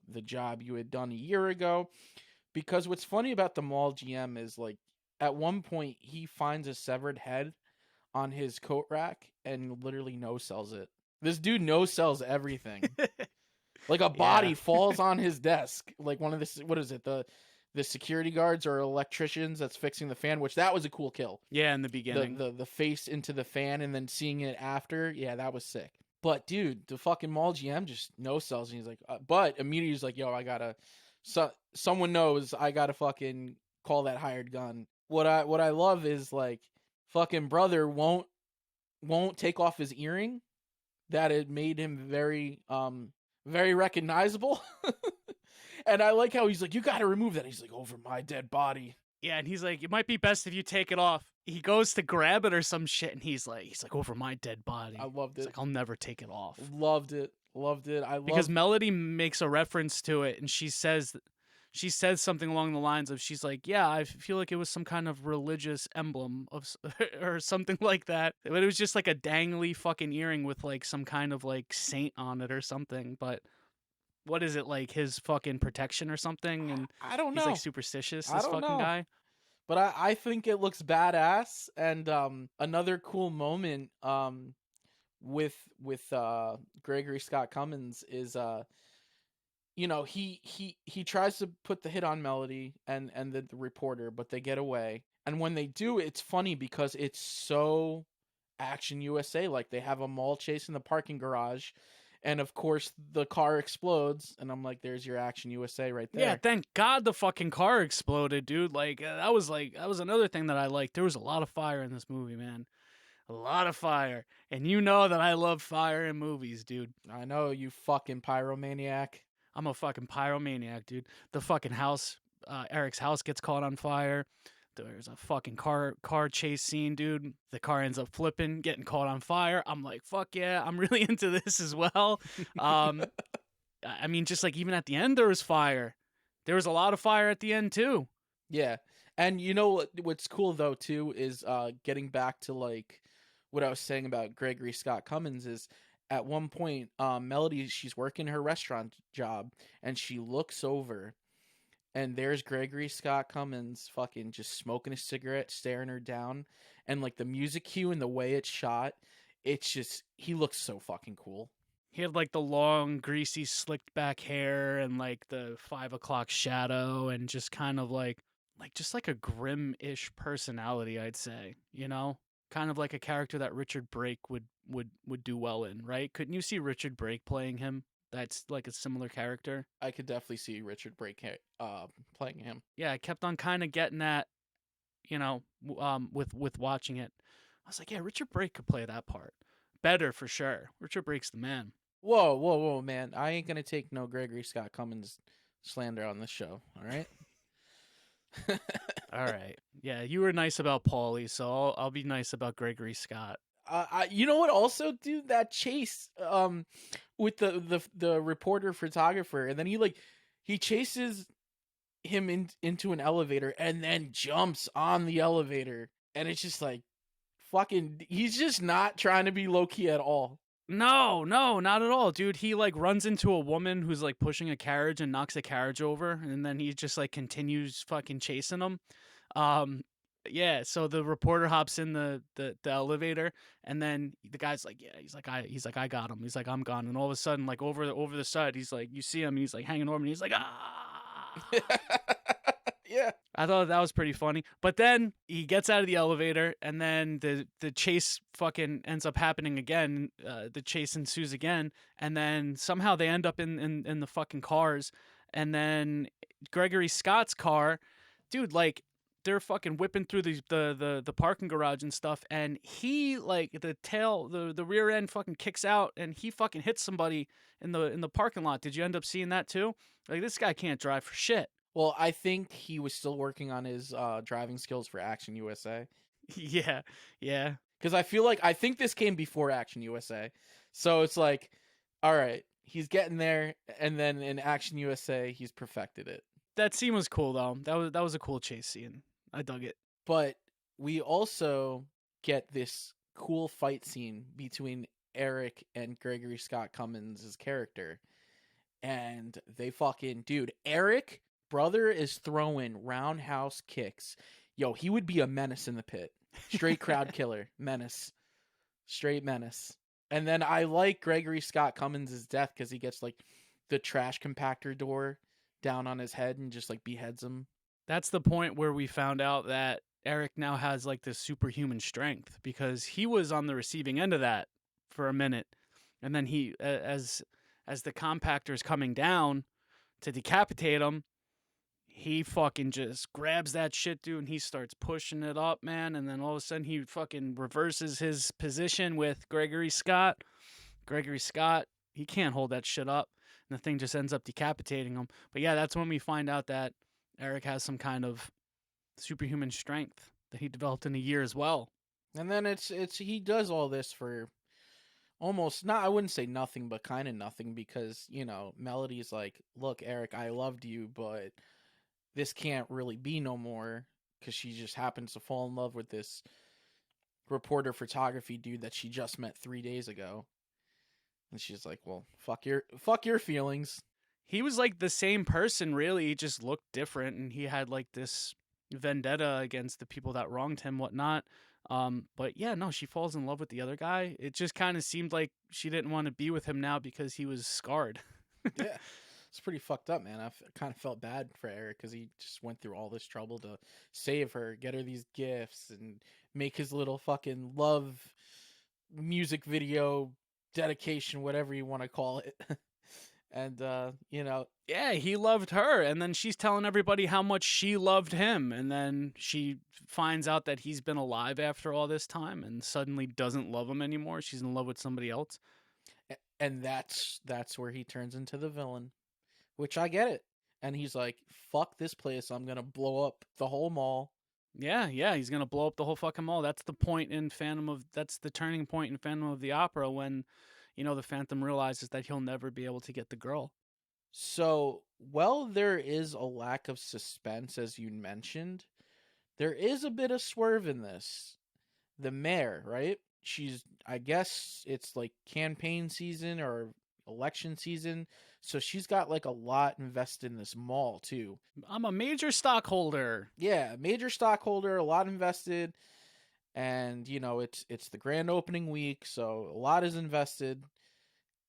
the job you had done a year ago. Because what's funny about the mall GM is like at one point he finds a severed head on his coat rack and literally no sells it. This dude no sells everything. Like a body Yeah. falls on his desk. Like one of the, what is it? The security guards or electricians that's fixing the fan, which that was a cool kill. Yeah, in the beginning. The face into the fan and then seeing it after. Yeah, that was sick. But dude, the fucking mall GM just no sells and he's like, but immediately he's like, yo, I gotta, someone knows I gotta fucking call that hired gun. What I love is like fucking brother won't take off his earring that it made him very very recognizable. And I like how he's like, you gotta remove that. He's like, over my dead body. Yeah, and he's like, it might be best if you take it off. He goes to grab it or some shit, and he's like, over my dead body. I loved He's it. like, I'll never take it off. Loved it. Because Melody makes a reference to it, and she says something along the lines of, she's like, yeah, I feel like it was some kind of religious emblem of or something like that. But it was just like a dangly fucking earring with like some kind of like saint on it or something. But what is it, like his fucking protection or something? And I don't know. he's like superstitious, I this don't fucking know. guy. But I think it looks badass. And another cool moment with Gregory Scott Cummins is he tries to put the hit on Melody and the reporter, but they get away. And when they do, it's funny because it's so Action USA. Like they have a mall chase in the parking garage. And of course, the car explodes, and I'm like, "There's your Action USA right there." Yeah, thank God the fucking car exploded, dude. That was another thing that I liked. There was a lot of fire in this movie, man. A lot of fire, and you know that I love fire in movies, dude. I know, you fucking pyromaniac. I'm a fucking pyromaniac, dude. The fucking house, Eric's house gets caught on fire. There's a fucking car chase scene, dude. The car ends up flipping, getting caught on fire. I'm like, fuck yeah, I'm really into this as well. I mean, just like even at the end, there was fire. There was a lot of fire at the end too. Yeah, and you know what's cool though too is getting back to like what I was saying about Gregory Scott Cummins is at one point, Melody, she's working her restaurant job, and she looks over. And there's Gregory Scott Cummins fucking just smoking a cigarette, staring her down. And like the music cue and the way it's shot, it's just, he looks so fucking cool. He had like the long, greasy, slicked back hair and like the 5 o'clock shadow and just kind of like just like a grim-ish personality, I'd say, you know? Kind of like a character that Richard Brake would do well in, right? Couldn't you see Richard Brake playing him? That's like a similar character. I could definitely see Richard Brake playing him. Yeah, I kept on kind of getting that, with watching it. I was like, yeah, Richard Brake could play that part better for sure. Richard Brake's the man. Whoa, man! I ain't gonna take no Gregory Scott Cummins slander on this show. All right. All right. Yeah, you were nice about Paulie, so I'll be nice about Gregory Scott. You know what? Also, dude, that chase with the reporter photographer, and then he chases him into an elevator, and then jumps on the elevator, and it's just like fucking. He's just not trying to be low key at all. No, not at all, dude. He like runs into a woman who's like pushing a carriage and knocks the carriage over, and then he just like continues fucking chasing him. Yeah, so the reporter hops in the elevator, and then the guy's like, yeah, he's like I got him. He's like, I'm gone. And all of a sudden, like over the side, he's like, you see him, and he's like hanging over, and he's like, ah. Yeah. I thought that was pretty funny. But then he gets out of the elevator, and then the chase fucking ends up happening again. The chase ensues again, and then somehow they end up in the fucking cars. And then Gregory Scott's car, dude, like they're fucking whipping through the parking garage and stuff, and he like the rear end fucking kicks out, and he fucking hits somebody in the parking lot. Did you end up seeing that too? Like this guy can't drive for shit. Well, I think he was still working on his driving skills for Action USA. Yeah, yeah. Because I think this came before Action USA. So it's like, all right, he's getting there, and then in Action USA, he's perfected it. That scene was cool though. That was a cool chase scene. I dug it. But we also get this cool fight scene between Eric and Gregory Scott Cummins' character. And they fucking, dude, Eric, brother, is throwing roundhouse kicks. Yo, he would be a menace in the pit. Straight crowd killer. Menace. Straight menace. And then I like Gregory Scott Cummins' death because he gets like the trash compactor door down on his head and just like beheads him. That's the point where we found out that Eric now has like this superhuman strength because he was on the receiving end of that for a minute. And then he as the compactor's coming down to decapitate him, he fucking just grabs that shit, dude, and he starts pushing it up, man. And then all of a sudden he fucking reverses his position with Gregory Scott. Gregory Scott, he can't hold that shit up. And the thing just ends up decapitating him. But yeah, that's when we find out that Eric has some kind of superhuman strength that he developed in a year as well. And then it's he does all this for almost not, I wouldn't say nothing, but kind of nothing because, you know, Melody's like, look, Eric, I loved you, but this can't really be no more because she just happens to fall in love with this reporter photography dude that she just met 3 days ago. And she's like, well, fuck your feelings. He was like the same person, really. He just looked different, and he had like this vendetta against the people that wronged him, whatnot. But yeah, no, she falls in love with the other guy. It just kind of seemed like she didn't want to be with him now because he was scarred. Yeah, it's pretty fucked up, man. I kind of felt bad for Eric because he just went through all this trouble to save her, get her these gifts, and make his little fucking love music video dedication, whatever you want to call it. And, you know, Yeah, he loved her, and then she's telling everybody how much she loved him, and then she finds out that he's been alive after all this time and suddenly doesn't love him anymore. She's in love with somebody else. and that's where he turns into the villain, which I get it. And he's like, fuck this place. I'm going to blow up the whole mall. Yeah, he's gonna blow up the whole fucking mall. That's the point in that's the turning point in Phantom of the Opera when, you know, the Phantom realizes that he'll never be able to get the girl. So, well, there is a lack of suspense, as you mentioned. There is a bit of swerve in this. The mayor, right? I guess it's like campaign season or election season. So she's got like a lot invested in this mall too. I'm a major stockholder. Yeah, major stockholder, a lot invested. And, you know, it's the grand opening week, so a lot is invested.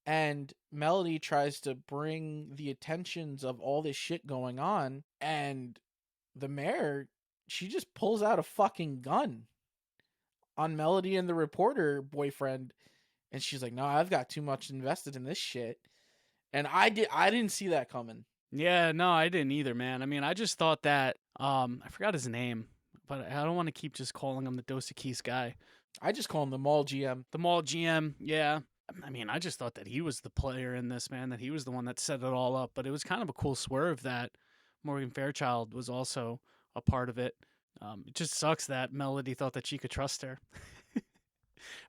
And Melody tries to bring the attentions of all this shit going on, and the mayor, she just pulls out a fucking gun on Melody and the reporter boyfriend, and she's like, "No, I've got too much invested in this shit." And I didn't see that coming. Yeah, no, I didn't either, man. I mean, I just thought that I forgot his name, but I don't want to keep just calling him the Dos Equis guy. I just call him the mall GM. The mall GM, yeah. I mean, I just thought that he was the player in this, man, that he was the one that set it all up. But it was kind of a cool swerve that Morgan Fairchild was also a part of it. It just sucks that Melody thought that she could trust her.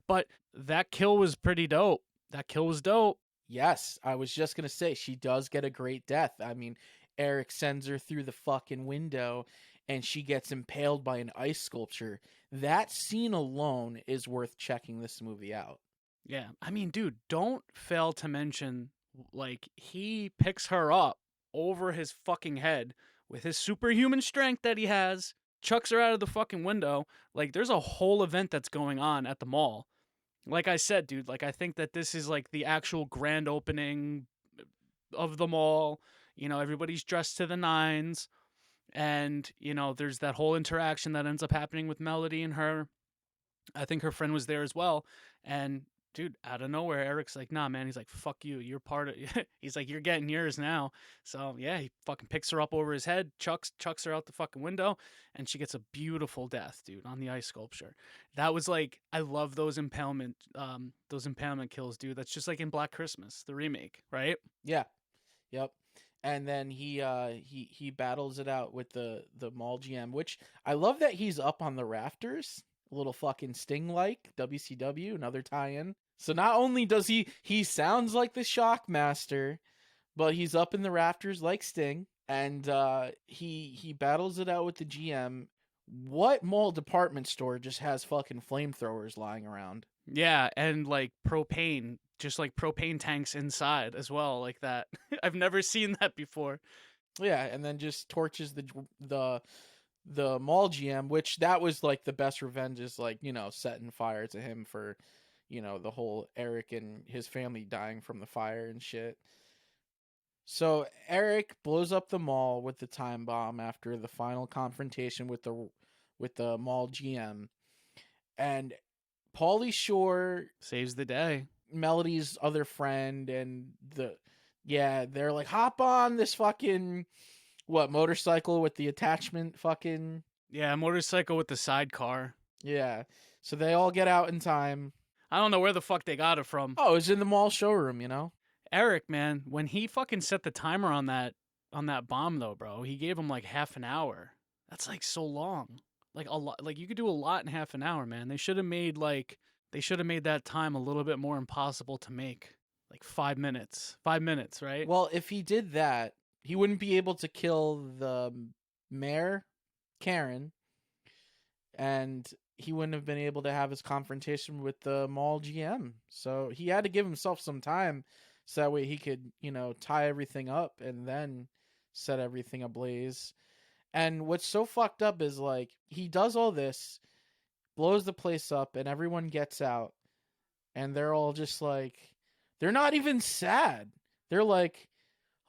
But that kill was pretty dope. That kill was dope. Yes, I was just going to say, she does get a great death. I mean, Eric sends her through the fucking window, and she gets impaled by an ice sculpture. That scene alone is worth checking this movie out. Yeah, I mean, dude, don't fail to mention, like, he picks her up over his fucking head with his superhuman strength that he has, chucks her out of the fucking window. Like, there's a whole event that's going on at the mall. Like I said, dude, like, I think that this is, like, the actual grand opening of the mall. You know, everybody's dressed to the nines. And, there's that whole interaction that ends up happening with Melody and her. I think her friend was there as well. And dude, out of nowhere, Eric's like, nah, man. He's like, fuck you. You're part of he's like, you're getting yours now. So yeah, he fucking picks her up over his head, chucks her out the fucking window, and she gets a beautiful death, dude, on the ice sculpture. That was like, I love those impalement kills, dude. That's just like in Black Christmas, the remake, right? Yeah. Yep. And then he battles it out with the mall GM, which I love that he's up on the rafters, a little fucking Sting like WCW, another tie-in. So not only does he sounds like the Shockmaster, but he's up in the rafters like Sting, and he battles it out with the GM. What mall department store just has fucking flamethrowers lying around? Yeah, and like propane, just like propane tanks inside as well, like that. I've never seen that before. Yeah, and then just torches the mall GM, which that was like the best revenge, is like, setting fire to him for, the whole Eric and his family dying from the fire and shit. So Eric blows up the mall with the time bomb after the final confrontation with the mall GM, and Pauly Shore, Saves the day. Melody's other friend, and they're like, hop on this fucking motorcycle with the attachment fucking. Yeah, motorcycle with the sidecar. Yeah. So they all get out in time. I don't know where the fuck they got it from. Oh, it's in the mall showroom, Eric, man, when he fucking set the timer on that bomb though, bro, he gave him like half an hour. That's like so long. Like a lot. Like you could do a lot in half an hour, man. They should have made that time a little bit more impossible to make. Like 5 minutes. 5 minutes, right? Well, if he did that, he wouldn't be able to kill the mayor, Karen, and he wouldn't have been able to have his confrontation with the mall GM. So he had to give himself some time so that way he could, tie everything up and then set everything ablaze. And what's so fucked up is, like, he does all this, blows the place up, and everyone gets out, and they're all just like, they're not even sad. They're like,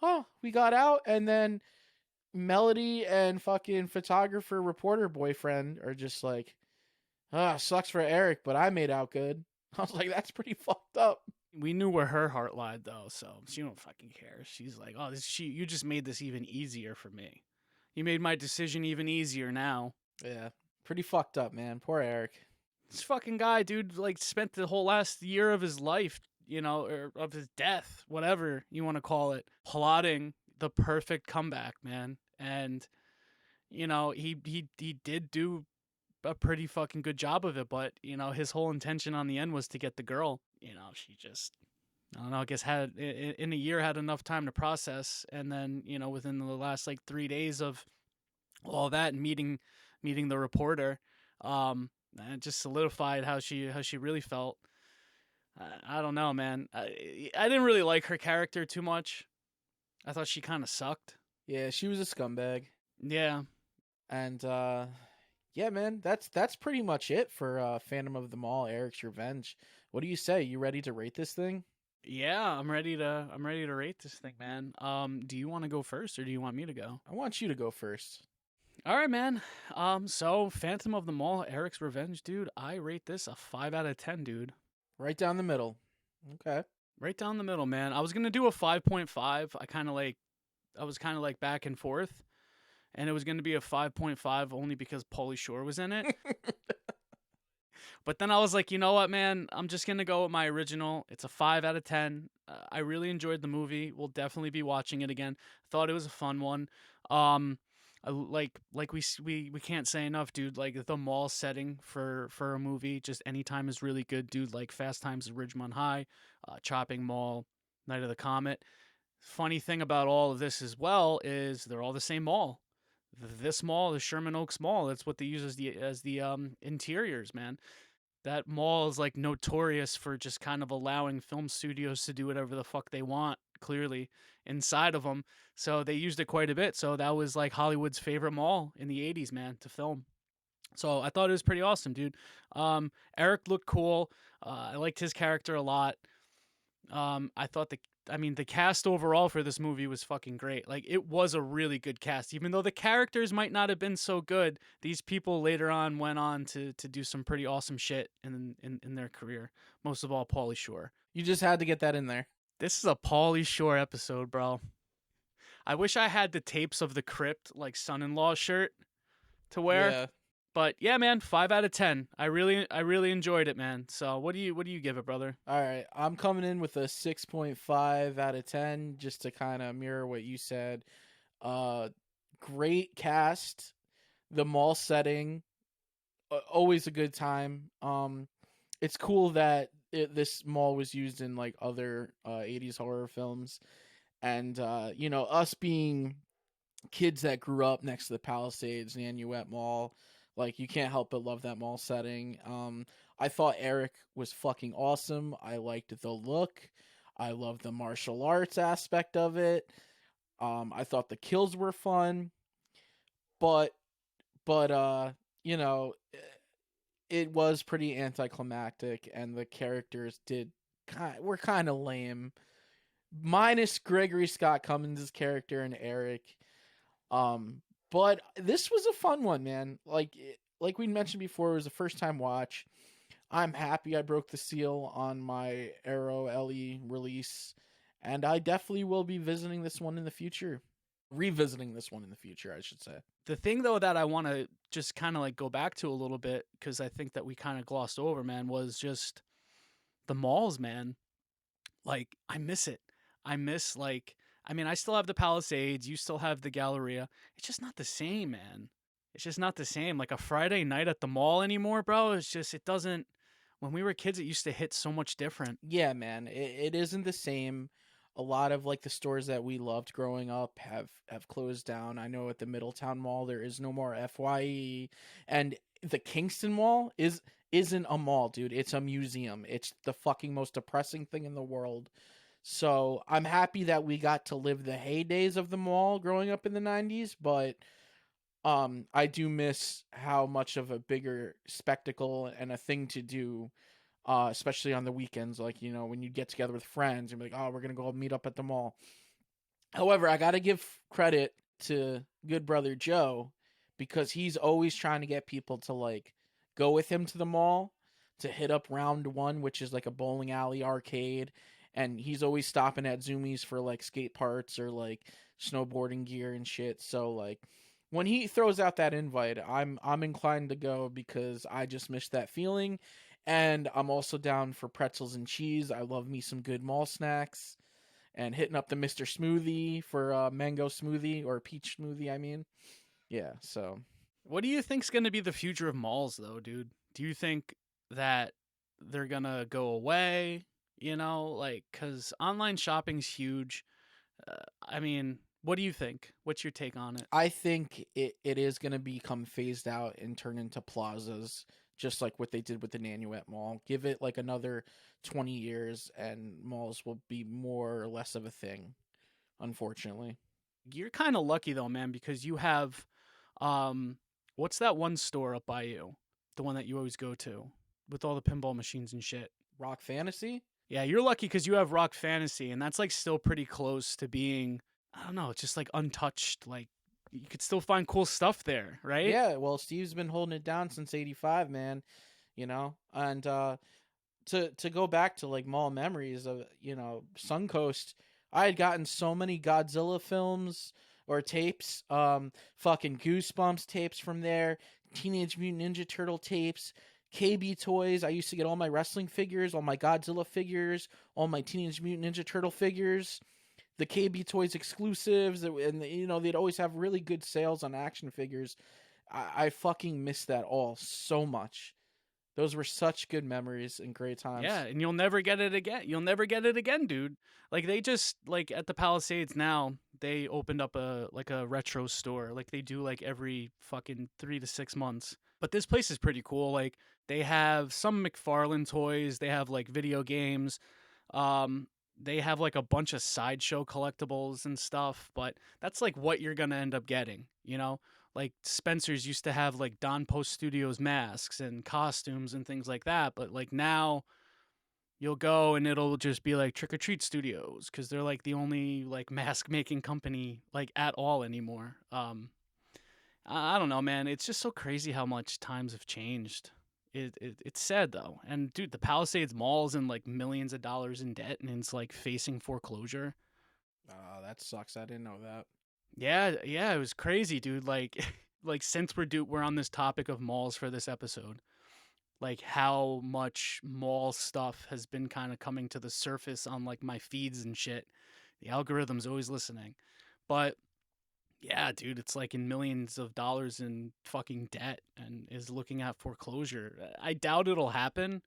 oh, we got out, and then Melody and fucking photographer reporter boyfriend are just like, sucks for Eric, but I made out good. I was like, that's pretty fucked up. We knew where her heart lied though, so she don't fucking care. She's like, oh, you just made this even easier for me. You made my decision even easier now. Yeah, pretty fucked up, man. Poor Eric. This fucking guy, dude, like spent the whole last year of his life, or of his death, whatever you want to call it, plotting the perfect comeback, man. And he did do a pretty fucking good job of it, but his whole intention on the end was to get the girl. She just, I don't know, I guess had in a year had enough time to process, and then within the last like 3 days of all that and meeting the reporter, it just solidified how she really felt. I don't know, man. I didn't really like her character too much. I thought she kind of sucked. Yeah, she was a scumbag. Yeah. And yeah, man, that's pretty much it for Phantom of the Mall, Eric's Revenge. What do you say? You ready to rate this thing? Yeah, I'm ready to rate this thing, man. Do you want to go first or do you want me to go? I want you to go first. All right, man. So Phantom of the Mall, Eric's Revenge, dude. I rate this a 5 out of 10, dude. Right down the middle. Okay. Right down the middle, man. I was gonna do a 5.5. I was kind of like back and forth, and it was gonna be a 5.5 only because Pauly Shore was in it. But then I was like, you know what, man? I'm just gonna go with my original. It's a 5 out of 10. I really enjoyed the movie. We'll definitely be watching it again. Thought it was a fun one. Like we can't say enough, dude. Like the mall setting for a movie, just anytime is really good, dude. Like Fast Times at Ridgemont High, Chopping Mall, Night of the Comet. Funny thing about all of this as well is they're all the same mall. This mall, the Sherman Oaks Mall, that's what they use as the interiors, man. That mall is like notorious for just kind of allowing film studios to do whatever the fuck they want, clearly, inside of them. So they used it quite a bit. So that was like Hollywood's favorite mall in the 80s, man, to film. So I thought it was pretty awesome, dude. Eric looked cool. I liked his character a lot. I thought I mean, the cast overall for this movie was fucking great. Like, it was a really good cast. Even though the characters might not have been so good, these people later on went on to do some pretty awesome shit in their career. Most of all, Pauly Shore. You just had to get that in there. This is a Pauly Shore episode, bro. I wish I had the tapes of the Crypt, like, son-in-law shirt to wear. Yeah. But yeah, man, 5 out of 10. I really enjoyed it, man. So what do you give it, brother? All right, I'm coming in with a 6.5 out of 10, just to kind of mirror what you said. Great cast, the mall setting, always a good time. It's cool that this mall was used in like other 80s horror films, and us being kids that grew up next to the Palisades, Nanuet Mall, like, you can't help but love that mall setting. I thought Eric was fucking awesome. I liked the look. I loved the martial arts aspect of it. I thought the kills were fun, but you know, it was pretty anticlimactic, and the characters were kind of lame, minus Gregory Scott Cummins' character and Eric. But this was a fun one, man. Like we mentioned before, it was a first time watch. I'm happy I broke the seal on my Arrow LE release, and I definitely will be visiting this one in the future. Revisiting this one in the future, I should say. The thing, though, that I want to just kind of like go back to a little bit, because I think that we kind of glossed over, man, was just the malls, man. Like, I miss it. I miss, like, I mean, I still have the Palisades. You still have the Galleria. It's just not the same, man. It's just not the same. Like, a Friday night at the mall anymore, bro. It's just, it doesn't. When we were kids, it used to hit so much different. Yeah, man. It isn't the same. A lot of like the stores that we loved growing up have closed down. I know at the Middletown Mall there is no more FYE, and the Kingston Mall isn't a mall, dude. It's a museum. It's the fucking most depressing thing in the world. So I'm happy that we got to live the heydays of the mall growing up in the 90s, but I do miss how much of a bigger spectacle and a thing to do, especially on the weekends. Like, when you get together with friends and be like, oh, we're going to go meet up at the mall. However, I got to give credit to good brother Joe, because he's always trying to get people to like go with him to the mall to hit up Round One, which is like a bowling alley arcade. And he's always stopping at Zoomies for like skate parts or like snowboarding gear and shit. So like when he throws out that invite, I'm inclined to go, because I just miss that feeling. And I'm also down for pretzels and cheese. I love me some good mall snacks. And hitting up the Mr. Smoothie for mango smoothie, or peach smoothie, I mean. Yeah, so. What do you think's going to be the future of malls, though, dude? Do you think that they're going to go away? Like, because online shopping's huge. I mean, what do you think? What's your take on it? I think it is going to become phased out and turn into plazas, just like what they did with the Nanuet Mall. Give it like another 20 years and malls will be more or less of a thing, unfortunately. You're kind of lucky, though, man, because you have, what's that one store up by you? The one that you always go to with all the pinball machines and shit. Rock Fantasy? Yeah, you're lucky because you have Rock Fantasy, and that's like still pretty close to being, I don't know, it's just like untouched. Like, you could still find cool stuff there, right? Yeah, well, Steve's been holding it down since '85, man. And to go back to like mall memories of Suncoast, I had gotten so many Godzilla films or tapes, fucking Goosebumps tapes from there, Teenage Mutant Ninja Turtle tapes, KB toys. I used to get all my wrestling figures, all my Godzilla figures, all my Teenage Mutant Ninja Turtle figures, the KB toys exclusives, and they'd always have really good sales on action figures. I fucking miss that all so much. Those were such good memories and great times. Yeah, and you'll never get it again. You'll never get it again, dude. Like, they just, like, at the Palisades now, they opened up a retro store. Like, they do, like, every fucking 3 to 6 months. But this place is pretty cool. Like, they have some McFarlane toys. They have, like, video games. They have, like, a bunch of Sideshow collectibles and stuff. But that's, like, what you're going to end up getting, Like, Spencer's used to have, like, Don Post Studios masks and costumes and things like that. But, like, now you'll go and it'll just be like Trick or Treat Studios because they're like the only like mask making company like at all anymore. I don't know, man. It's just so crazy how much times have changed. It's sad though, and dude, the Palisades Mall's in like millions of dollars in debt, and it's like facing foreclosure. That sucks. I didn't know that. Yeah, it was crazy, dude. Like, like since we're on this topic of malls for this episode, like how much mall stuff has been kind of coming to the surface on like my feeds and shit. The algorithm's always listening, but yeah, dude, it's like in millions of dollars in fucking debt and is looking at foreclosure. I doubt it'll happen,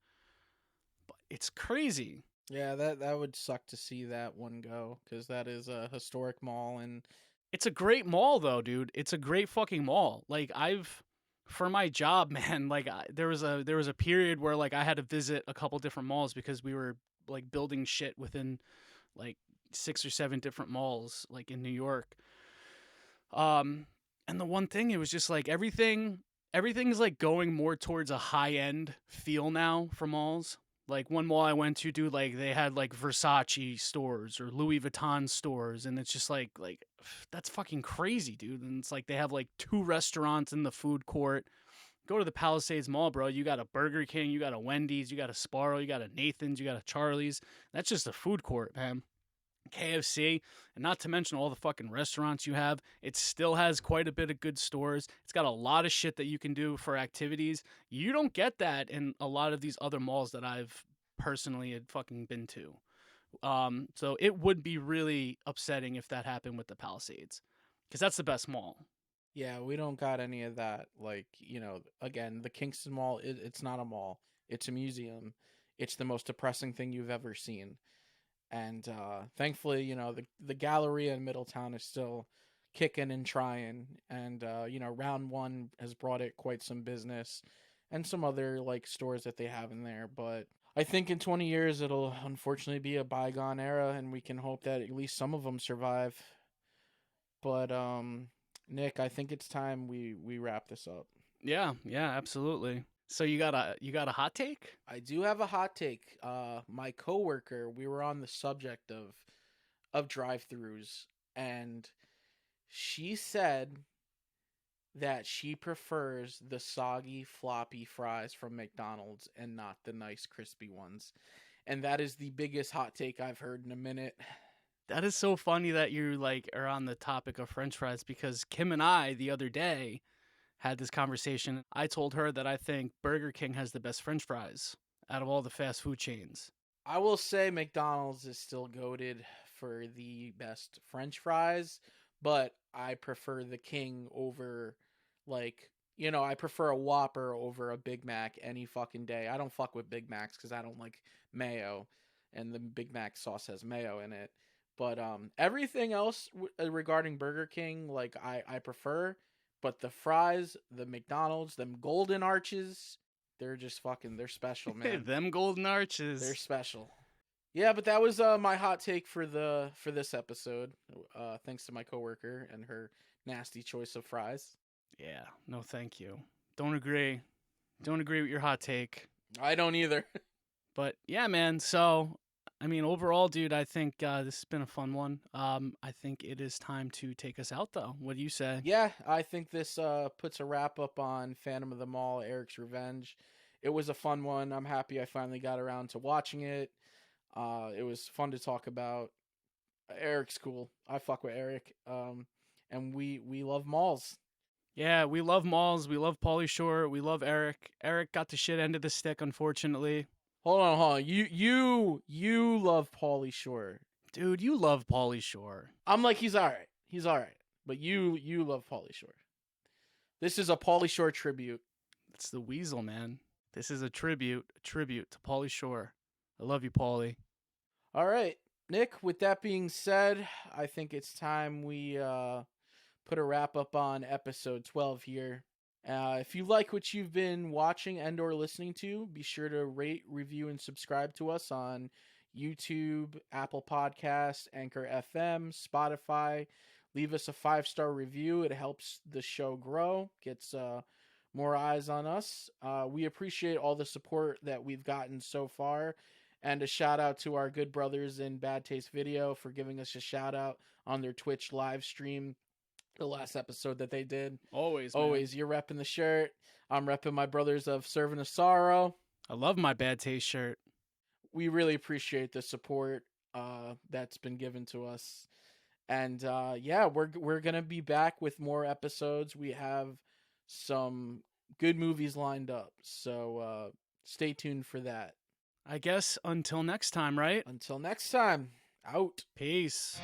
but it's crazy. Yeah, that would suck to see that one go because that is a historic mall, and It's a great mall though, dude. It's a great fucking mall. Like I've for my job, man, like there was a period where like I had to visit a couple different malls because we were like building shit within like 6 or 7 different malls like in New York. Um and the one thing it was just like everything's like going more towards a high-end feel now for malls. Like one mall I went to, dude, like they had like Versace stores or Louis Vuitton stores, and it's just like that's fucking crazy, dude. And it's like they have like 2 restaurants in the food court. Go to the Palisades Mall, bro. You got a Burger King, you got a Wendy's, you got a Sparrow, you got a Nathan's, you got a Charlie's. That's just a food court, man. KFC, and not to mention all the fucking restaurants you have. It still has quite a bit of good stores. It's got a lot of shit that you can do for activities. You don't get that in a lot of these other malls that I've personally had fucking been to. So it would be really upsetting if that happened with the Palisades, because that's the best mall. yeah, we don't got any of that. Like, again, the Kingston Mall, it's not a mall, it's a museum. It's the most depressing thing you've ever seen. And thankfully, the Galleria in Middletown is still kicking and trying. And, Round One has brought it quite some business and some other like stores that they have in there. But I think in 20 years, it'll unfortunately be a bygone era, and we can hope that at least some of them survive. But, Nick, I think it's time we wrap this up. Yeah, absolutely. So you got a hot take? I do have a hot take. My coworker, we were on the subject of drive-throughs, and she said that she prefers the soggy, floppy fries from McDonald's and not the nice, crispy ones. And that is the biggest hot take I've heard in a minute. That is so funny that you like are on the topic of French fries because Kim and I the other day had this conversation. I told her that I think Burger King has the best French fries out of all the fast food chains. I will say McDonald's is still goated for the best French fries, but I prefer the King over, I prefer a Whopper over a Big Mac any fucking day. I don't fuck with Big Macs because I don't like mayo, and the Big Mac sauce has mayo in it. But everything else regarding Burger King, like I prefer. But the fries, the McDonald's, them golden arches, they're just they're special, man. Them golden arches. They're special. Yeah, but that was my hot take for this episode. Thanks to my coworker and her nasty choice of fries. Yeah, no thank you. Don't agree. Don't agree with your hot take. I don't either. But yeah, man, so I mean, overall, dude, I think this has been a fun one. I think it is time to take us out, though. What do you say? Yeah, I think this puts a wrap up on Phantom of the Mall, Eric's Revenge. It was a fun one. I'm happy I finally got around to watching it. It was fun to talk about. Eric's cool. I fuck with Eric. And we love malls. Yeah, we love malls. We love Pauly Shore. We love Eric. Eric got the shit end of the stick, unfortunately. Hold on. You love Pauly Shore. Dude, you love Pauly Shore. I'm like, he's alright. But you love Pauly Shore. This is a Pauly Shore tribute. It's the Weasel, man. This is a tribute to Pauly Shore. I love you, Pauly. All right, Nick, with that being said, I think it's time we put a wrap up on episode 12 here. If you like what you've been watching and or listening to, be sure to rate, review, and subscribe to us on YouTube, Apple Podcasts, Anchor FM, Spotify. Leave us a 5-star review. It helps the show grow, gets more eyes on us. We appreciate all the support that we've gotten so far, And a shout out to our good brothers in Bad Taste Video for giving us a shout out on their Twitch live stream, the last episode that they did. Always, man. Always, you're repping the shirt. I'm repping my brothers of Servant of Sorrow. I love my Bad Taste shirt. We really appreciate the support that's been given to us. And yeah, we're gonna be back with more episodes. We have some good movies lined up, so stay tuned for that. I guess until next time, right? Until next time, out. Peace.